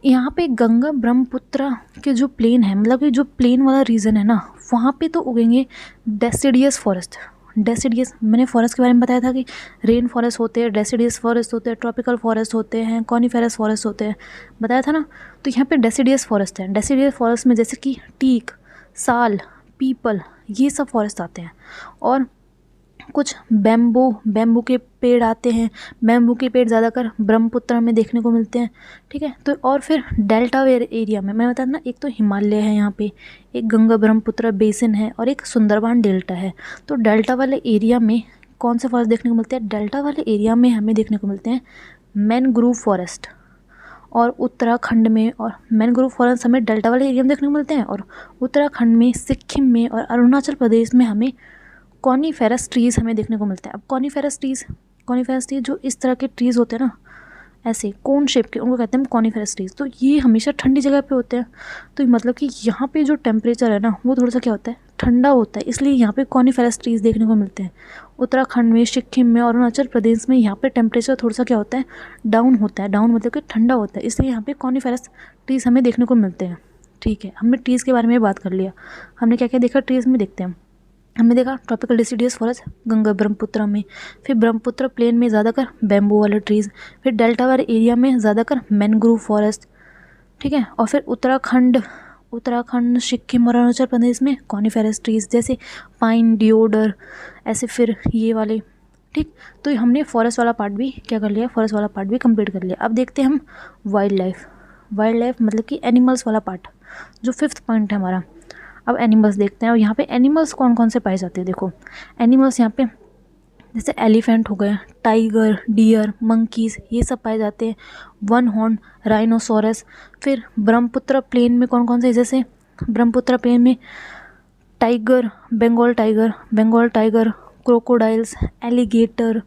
यहाँ पे गंगा ब्रह्मपुत्र के जो प्लेन है, मतलब कि जो प्लेन वाला रीजन है ना, वहाँ पे तो उगेंगे डेसिडियस फॉरेस्ट। डेसिडियस, मैंने फॉरेस्ट के बारे में बताया था कि रेन फॉरेस्ट होते हैं, डेसिडियस फॉरेस्ट होते हैं, ट्रॉपिकल फॉरेस्ट होते हैं, कॉनिफेरस फॉरेस्ट होते हैं, बताया था ना। तो यहाँ पे डेसिडियस फॉरेस्ट है। डेसिडियस फॉरेस्ट में जैसे कि टीक, साल, पीपल, ये सब फॉरेस्ट आते हैं। और कुछ बैम्बू के पेड़ आते हैं। बैम्बू के पेड़ ज़्यादातर ब्रह्मपुत्र में देखने को मिलते हैं। ठीक है, तो और फिर डेल्टा एरिया में, मैं बताया ना, एक तो हिमालय है यहाँ पे, एक गंगा ब्रह्मपुत्र बेसिन है और एक सुंदरबन डेल्टा है। तो डेल्टा वाले एरिया में कौन से फॉरेस्ट देखने को मिलते हैं? डेल्टा वाले एरिया में हमें देखने को मिलते हैं मैनग्रोव फॉरेस्ट। और उत्तराखंड में, और मैनग्रोव फॉरेस्ट हमें डेल्टा वाले एरिया में देखने को मिलते हैं, और उत्तराखंड में, सिक्किम में और अरुणाचल प्रदेश में हमें कॉनिफेरस ट्रीज़ हमें देखने को मिलते हैं। अब कॉनिफेरस ट्रीज़ जो इस तरह के ट्रीज़ होते हैं ना, ऐसे कोन शेप के, उनको कहते हैं कॉनिफेरस ट्रीज़। तो ये हमेशा ठंडी जगह पे होते हैं। तो मतलब कि यहाँ पे जो टेम्परेचर है ना, वो थोड़ा सा क्या होता है? ठंडा होता है। इसलिए यहाँ पे कॉनिफेरस ट्रीज़ देखने को मिलते हैं। उत्तराखंड में, सिक्किम में और अरुणाचल प्रदेश में यहाँ पे टेम्परेचर थोड़ा सा क्या होता है? डाउन होता है। डाउन मतलब कि ठंडा होता है, इसलिए यहाँ पे कॉनिफेरस ट्रीज़ हमें देखने को मिलते हैं। ठीक है, हमने ट्रीज़ के बारे में बात कर लिया। हमने क्या क्या देखा ट्रीज़ में? देखते हैं। हमने देखा tropical deciduous forest Ganga Brahmaputra में, फिर ब्रह्मपुत्र प्लेन में ज़्यादातर बैम्बू वाले ट्रीज़, फिर डेल्टा वाले एरिया में ज़्यादातर मैनग्रोव फॉरेस्ट। ठीक है, और फिर उत्तराखंड, सिक्किम और अरुणाचल प्रदेश में कॉनिफेरस ट्रीज़, जैसे पाइन, डिओडर, ऐसे फिर ये वाले। ठीक, तो हमने फॉरेस्ट वाला पार्ट भी क्या कर लिया? फॉरेस्ट वाला पार्ट भी कंप्लीट कर लिया। अब देखते हैं हम वाइल्ड लाइफ मतलब कि एनिमल्स वाला पार्ट, जो 5th पॉइंट है हमारा। अब एनिमल्स देखते हैं, और यहाँ पे एनिमल्स कौन कौन से पाए जाते हैं। देखो एनिमल्स यहाँ पे जैसे एलिफेंट हो गए, टाइगर, डियर, मंकीज़, ये सब पाए जाते हैं। One horn rhinoceros. फिर ब्रह्मपुत्र प्लेन में कौन कौन से? जैसे ब्रह्मपुत्र प्लेन में tiger, Bengal tiger, crocodiles, alligator,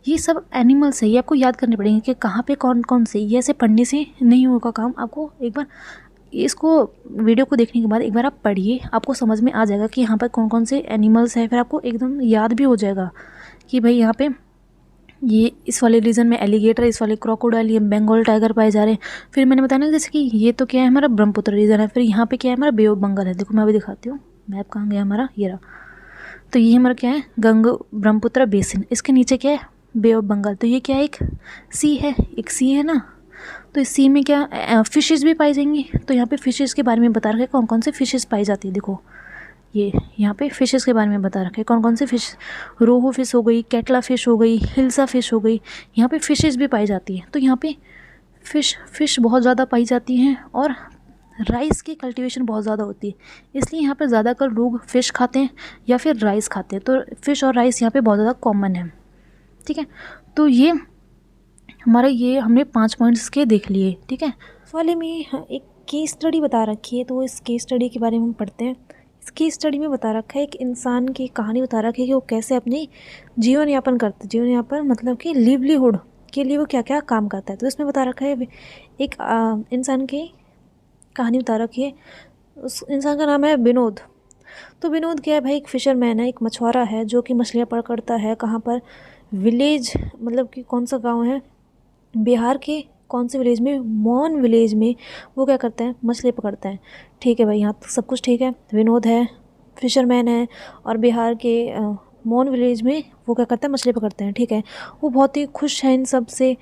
ये सब एनिमल्स है। ये आपको याद करने पड़ेंगे कि कहाँ पे कौन कौन से। ये ऐसे पढ़ने से नहीं होगा काम, आपको एक बार इसको वीडियो को देखने के बाद एक बार आप पढ़िए, आपको समझ में आ जाएगा कि यहाँ पर कौन कौन से एनिमल्स हैं। फिर आपको एकदम याद भी हो जाएगा कि भाई यहाँ पे ये इस वाले रीजन में एलिगेटर, इस वाले क्रोकोडाइल, ये बंगाल टाइगर पाए जा रहे हैं। फिर मैंने बताया ना, जैसे कि ये तो क्या है हमारा ब्रह्मपुत्र रीजन है, फिर यहाँ पे क्या है हमारा बे ऑफ बंगाल है। देखो मैं अभी दिखाती हूँ, मैप कहाँ गया हमारा, ये रहा। तो ये हमारा क्या है? गंगा ब्रह्मपुत्र बेसिन। इसके नीचे क्या है? बे ऑफ बंगाल। तो ये क्या है? एक सी है ना। तो इस सी में क्या फ़िशेज़ भी पाई जाएंगी। तो यहाँ पे फ़िशेज़ के बारे में बता रखा है कौन कौन से फ़िशेज़ पाई जाती है। देखो ये यहाँ पे फ़िशेस के बारे में बता रखा है, कौन कौन से फ़िश, रोहू फ़िश हो गई, कैटला फ़िश हो गई, हिल्सा फ़िश हो गई, यहाँ पे फ़िशेस भी पाई जाती है। तो यहाँ पे फ़िश बहुत ज़्यादा पाई जाती हैं और राइस की कल्टीवेशन बहुत ज़्यादा होती है, इसलिए यहाँ पे ज़्यादातर लोग फ़िश खाते हैं या फिर राइस खाते हैं। तो फ़िश और राइस यहाँ पे बहुत ज़्यादा कॉमन है, ठीक है। तो ये हमारा, ये हमने 5 पॉइंट्स इसके देख लिए, ठीक है। इस वाले में एक केस स्टडी बता रखी है, तो इस केस स्टडी के बारे में हम पढ़ते हैं। इस केस स्टडी में बता रखा है एक इंसान की कहानी बता रखी है कि वो कैसे अपने जीवन यापन करता, जीवन यापन मतलब कि लिवलीहुड के लिए वो क्या क्या काम करता है। तो इसमें बता रखा है एक इंसान की कहानी बता रखी है। उस इंसान का नाम है विनोद। तो विनोद क्या है भाई, एक फ़िशरमैन है, एक मछुआरा है जो कि मछलियाँ पकड़ता है। कहाँ पर, विलेज, मतलब कि कौन सा गांव है, बिहार के कौन से विलेज में, मौन विलेज में वो क्या करते हैं, मछली पकड़ते हैं। ठीक है भाई, यहाँ तक सब कुछ ठीक है। विनोद है, फिशरमैन है और बिहार के मौन विलेज में वो क्या करते हैं, मछली पकड़ते हैं, ठीक है। वो बहुत ही खुश हैं इन सब से।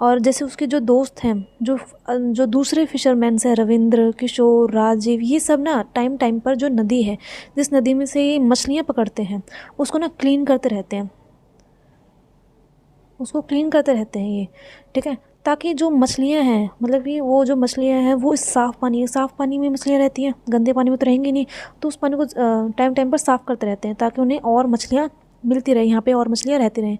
और जैसे उसके जो दोस्त हैं, जो दूसरे फिशरमैन हैं, रविंद्र, किशोर, राजीव, ये सब ना टाइम टाइम पर जो नदी है, जिस नदी में से ये मछलियाँ पकड़ते हैं, उसको ना क्लीन करते रहते हैं, उसको क्लीन करते रहते हैं ये, ठीक है। ताकि जो मछलियाँ हैं, मतलब कि वो जो मछलियाँ हैं वो इस साफ़ पानी में मछलियाँ रहती हैं, गंदे पानी में तो रहेंगी नहीं। तो उस पानी को टाइम टाइम पर साफ़ करते रहते हैं ताकि उन्हें और मछलियाँ मिलती रहे, यहाँ पे और मछलियाँ रहती रहें,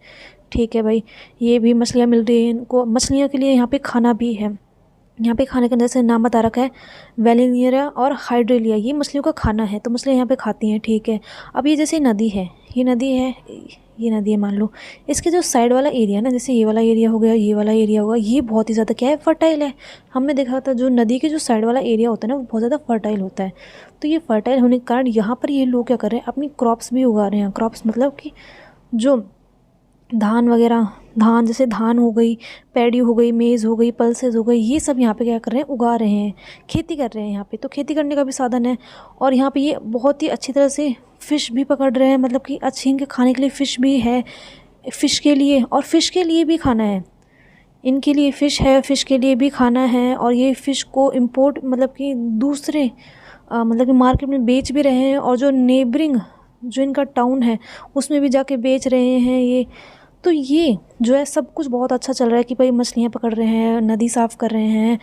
ठीक है भाई। ये भी मछलियाँ मिल रही हैं इनको, मछलियों के लिए यहाँ पे खाना भी है। यहाँ पे खाने के अंदर से नाम बता रखा है, वेलिनियरा और हाइड्रेलिया, ये मछलियों का खाना है, तो मछलियाँ यहाँ पे खाती हैं, ठीक है। अब ये जैसे नदी है, ये नदी है मान लो, इसके जो साइड वाला एरिया ना, जैसे ये वाला एरिया हो गया, ये वाला एरिया होगा, ये बहुत ही ज़्यादा क्या है, फर्टाइल है। हमने देखा था जो नदी के जो साइड वाला एरिया होता है ना, वो बहुत ज़्यादा फर्टाइल होता है। तो ये फर्टाइल होने के कारण यहाँ पर ये लोग क्या कर रहे हैं, अपनी क्रॉप्स भी उगा रहे हैं। क्रॉप्स मतलब कि जो धान वगैरह, धान जैसे धान हो गई, पैडी हो गई, मेज़ हो गई, पल्सेस हो गई, ये सब यहाँ पे क्या कर रहे हैं, उगा रहे हैं, खेती कर रहे हैं यहाँ पे। तो खेती करने का भी साधन है। और यहाँ पे ये बहुत ही अच्छी तरह से फ़िश भी पकड़ रहे हैं, मतलब कि अच्छी इनके खाने के लिए फ़िश भी है, फ़िश के लिए, और फ़िश के लिए भी खाना है, इनके लिए फ़िश है, फ़िश के लिए भी खाना है। और ये फ़िश को इम्पोर्ट, मतलब कि दूसरे मतलब कि मार्केट में बेच भी रहे हैं, और जो नेबरिंग जो इनका टाउन है उसमें भी जाके बेच रहे हैं ये। तो ये जो है सब कुछ बहुत अच्छा चल रहा है कि भाई मछलियाँ पकड़ रहे हैं, नदी साफ़ कर रहे हैं,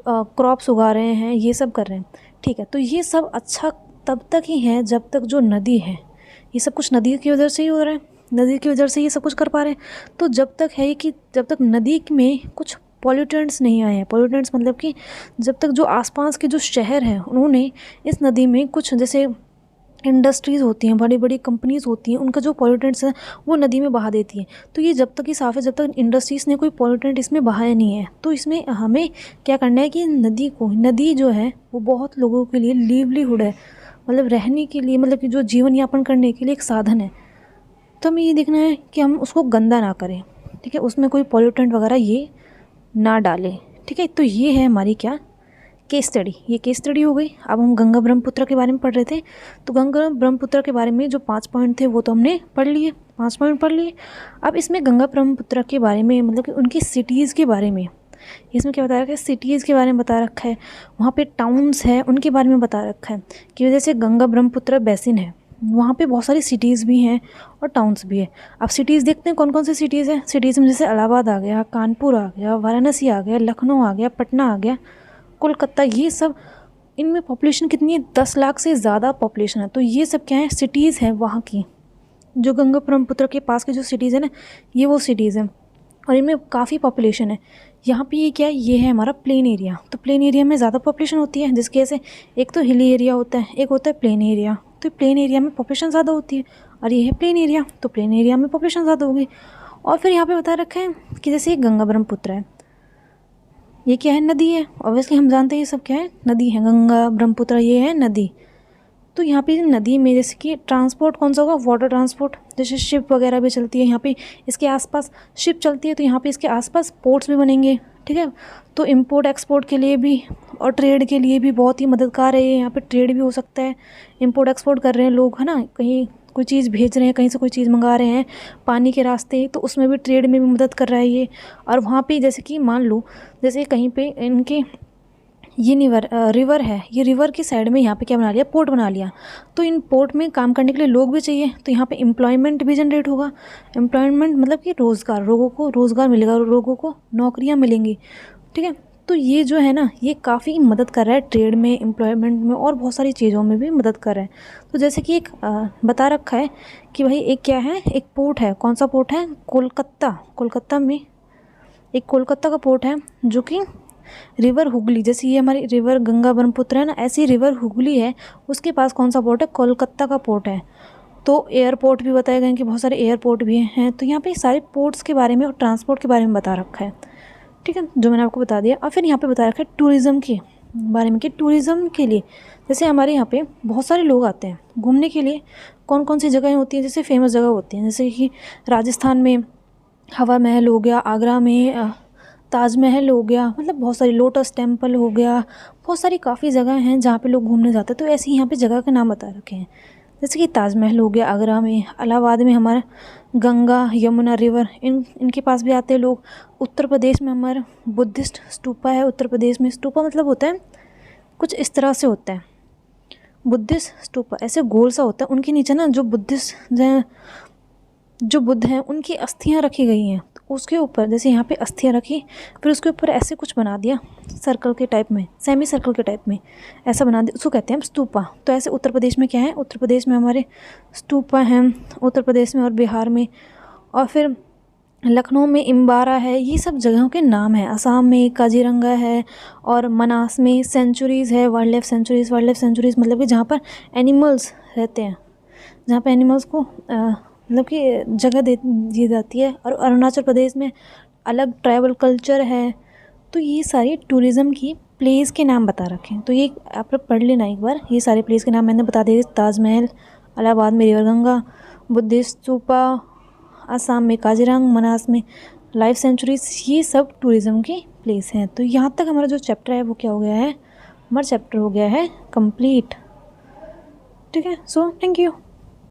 क्रॉप्स उगा रहे हैं, ये सब कर रहे हैं, ठीक है। तो ये सब अच्छा तब तक ही है जब तक जो नदी है, ये सब कुछ नदी की वजह से ही हो रहा है, नदी की वजह से ये सब कुछ कर पा रहे हैं। तो जब तक है कि जब तक नदी में कुछ पॉल्यूटेंट्स नहीं आए हैं, पॉल्यूटेंट्स मतलब कि जब तक जो आसपास के जो शहर हैं उन्होंने इस नदी में कुछ, जैसे इंडस्ट्रीज़ होती हैं, बड़ी बड़ी कंपनीज़ होती हैं, उनका जो पॉल्यूटेंट्स है वो नदी में बहा देती हैं। तो ये जब तक ही साफ़ है, जब तक इंडस्ट्रीज़ ने कोई पॉल्यूटेंट इसमें बहाया नहीं है। तो इसमें हमें क्या करना है कि नदी जो है वो बहुत लोगों के लिए लिवलीहुड है, मतलब रहने के लिए, मतलब कि जो जीवन यापन करने के लिए एक साधन है। तो हमें ये देखना है कि हम उसको गंदा ना करें, ठीक है, उसमें कोई पॉल्यूटेंट वगैरह ये ना डालें, ठीक है। तो ये है हमारी क्या, केस स्टडी। ये केस स्टडी हो गई। अब हम गंगा ब्रह्मपुत्र के बारे में पढ़ रहे थे। तो गंगा ब्रह्मपुत्र के बारे में जो 5 पॉइंट थे वो तो हमने पढ़ लिए, 5 पॉइंट पढ़ लिए। अब इसमें गंगा ब्रह्मपुत्र के बारे में, मतलब कि उनकी सिटीज़ के बारे में, इसमें क्या बता रखा है, सिटीज़ के बारे में बता रखा है, वहाँ पे टाउन्स है उनके बारे में बता रखा है कि जैसे गंगा ब्रह्मपुत्र बेसिन है, वहाँ पे बहुत सारी सिटीज़ भी हैं और टाउन्स भी है। अब सिटीज़ देखते हैं कौन कौन सी सिटीज़ हैं। सिटीज़ में जैसे इलाहाबाद आ गया, कानपुर आ गया, वाराणसी आ गया, लखनऊ आ गया, पटना आ गया, कोलकाता, ये सब, इनमें पॉपुलेशन कितनी है, 10 लाख से ज़्यादा पॉपुलेशन है। तो ये सब क्या है, सिटीज़ हैं वहाँ की, जो गंगा ब्रह्मपुत्र के पास की जो सिटीज़ है ना, ये वो सिटीज़ हैं और इनमें काफ़ी पॉपुलेशन है। यहाँ पे ये क्या है, ये है हमारा प्लेन एरिया। तो प्लेन एरिया में ज़्यादा पॉपुलेशन होती है, जिसकी वजह से एक तो हिली एरिया होता है, एक होता है प्लेन एरिया। तो प्लेन एरिया में पॉपुलेशन ज़्यादा होती है और ये है प्लेन एरिया, तो प्लेन एरिया में पॉपुलेशन ज़्यादा होगी। और फिर यहाँ पे बता रखा है कि जैसे ये गंगा ब्रह्मपुत्र है, ये क्या है, नदी है। ऑब्वियसली हम जानते हैं ये सब क्या है, नदी है। गंगा ब्रह्मपुत्र ये है नदी। तो यहाँ पे नदी में जैसे कि ट्रांसपोर्ट कौन सा होगा, वाटर ट्रांसपोर्ट, जैसे शिप वगैरह भी चलती है यहाँ पे, इसके आसपास शिप चलती है, तो यहाँ पे इसके आसपास पोर्ट्स भी बनेंगे, ठीक है। तो इंपोर्ट एक्सपोर्ट के लिए भी और ट्रेड के लिए भी बहुत ही मददगार है ये। यहाँ पे ट्रेड भी हो सकता है, इंपोर्ट एक्सपोर्ट कर रहे हैं लोग, है ना, कहीं कोई चीज़ भेज रहे हैं, कहीं से कोई चीज़ मंगा रहे हैं पानी के रास्ते, तो उसमें भी ट्रेड में भी मदद कर रहा है ये। और वहाँ पे जैसे कि मान लो जैसे कहीं पे इनके ये रिवर है, ये रिवर की साइड में यहाँ पे क्या बना लिया, पोर्ट बना लिया। तो इन पोर्ट में काम करने के लिए लोग भी चाहिए, तो यहाँ पे एम्प्लॉयमेंट भी जनरेट होगा। एम्प्लॉयमेंट मतलब कि रोज़गार, लोगों को रोज़गार मिलेगा, लोगों को नौकरियाँ मिलेंगी, ठीक है। तो ये जो है ना, ये काफ़ी मदद कर रहा है ट्रेड में, एम्प्लॉयमेंट में और बहुत सारी चीज़ों में भी मदद कर रहा है। तो जैसे कि एक बता रखा है कि भाई एक क्या है, एक पोर्ट है, कौन सा पोर्ट है, कोलकाता में एक कोलकाता का पोर्ट है, जो कि रिवर हुगली, जैसे ये हमारी रिवर गंगा ब्रह्मपुत्र है ना, ऐसी रिवर हुगली है, उसके पास कौन सा पोर्ट है, कोलकाता का पोर्ट है। तो एयरपोर्ट भी बताए गए हैं कि बहुत सारे एयरपोर्ट भी हैं। तो यहाँ पे सारे पोर्ट्स के बारे में और ट्रांसपोर्ट के बारे में बता रखा है, ठीक है, जो मैंने आपको बता दिया। और फिर यहाँ पे बता रखा है टूरिज़्म के बारे में कि टूरिज़्म के लिए जैसे हमारे यहाँ पे बहुत सारे लोग आते हैं घूमने के लिए। कौन कौन सी जगहें होती हैं, जैसे फेमस जगह होती हैं, जैसे कि राजस्थान में हवा महल हो गया, आगरा में ताजमहल हो गया, मतलब बहुत सारी, लोटस टेम्पल हो गया, बहुत सारी काफ़ी जगह हैं जहाँ पे लोग घूमने जाते हैं। तो ऐसे ही यहाँ पे जगह के नाम बता रखे हैं, जैसे कि ताजमहल हो गया आगरा में, इलाहाबाद में हमारा गंगा यमुना रिवर, इनके पास भी आते हैं लोग। उत्तर प्रदेश में हमारा बुद्धिस्ट स्तूपा है, उत्तर प्रदेश में स्तूपा मतलब होता है कुछ इस तरह से होता है, बुद्धिस्ट स्तूपा ऐसे गोल सा होता है, उनके नीचे ना जो बुद्ध हैं उनकी अस्थियां रखी गई हैं। तो उसके ऊपर जैसे यहाँ पे अस्थियां रखी, फिर उसके ऊपर ऐसे कुछ बना दिया सर्कल के टाइप में, सेमी सर्कल के टाइप में ऐसा बना दिया, उसको कहते हैं हम स्तूपा। तो ऐसे उत्तर प्रदेश में क्या है, उत्तर प्रदेश में हमारे स्तूपा हैं, उत्तर प्रदेश में और बिहार में। और फिर लखनऊ में इम्बारा है, ये सब जगहों के नाम हैं। असम में काजीरंगा है, और मनास में सेंचुरीज़ है, वाइल्ड लाइफ सेंचुरीज़ मतलब कि जहाँ पर एनिमल्स रहते हैं, जहाँ पे एनिमल्स को मतलब कि जगह दे दी जाती है। और अरुणाचल प्रदेश में अलग ट्राइबल कल्चर है। तो ये सारी टूरिज़्म की प्लेस के नाम बता रखे हैं। तो ये आप लोग पढ़ लेना एक बार, ये सारे प्लेस के नाम मैंने बता दिए, ताजमहल, इलाहाबाद में रिवर गंगा, बुद्धिस्ट स्तूपा, असम में काजीरंगा, मनास में लाइफ सेंचुरीज, ये सब टूरिज़्म की प्लेस हैं। तो यहाँ तक हमारा जो चैप्टर है वो क्या हो गया है, हमारा चैप्टर हो गया है कंप्लीट, ठीक है। So thank you.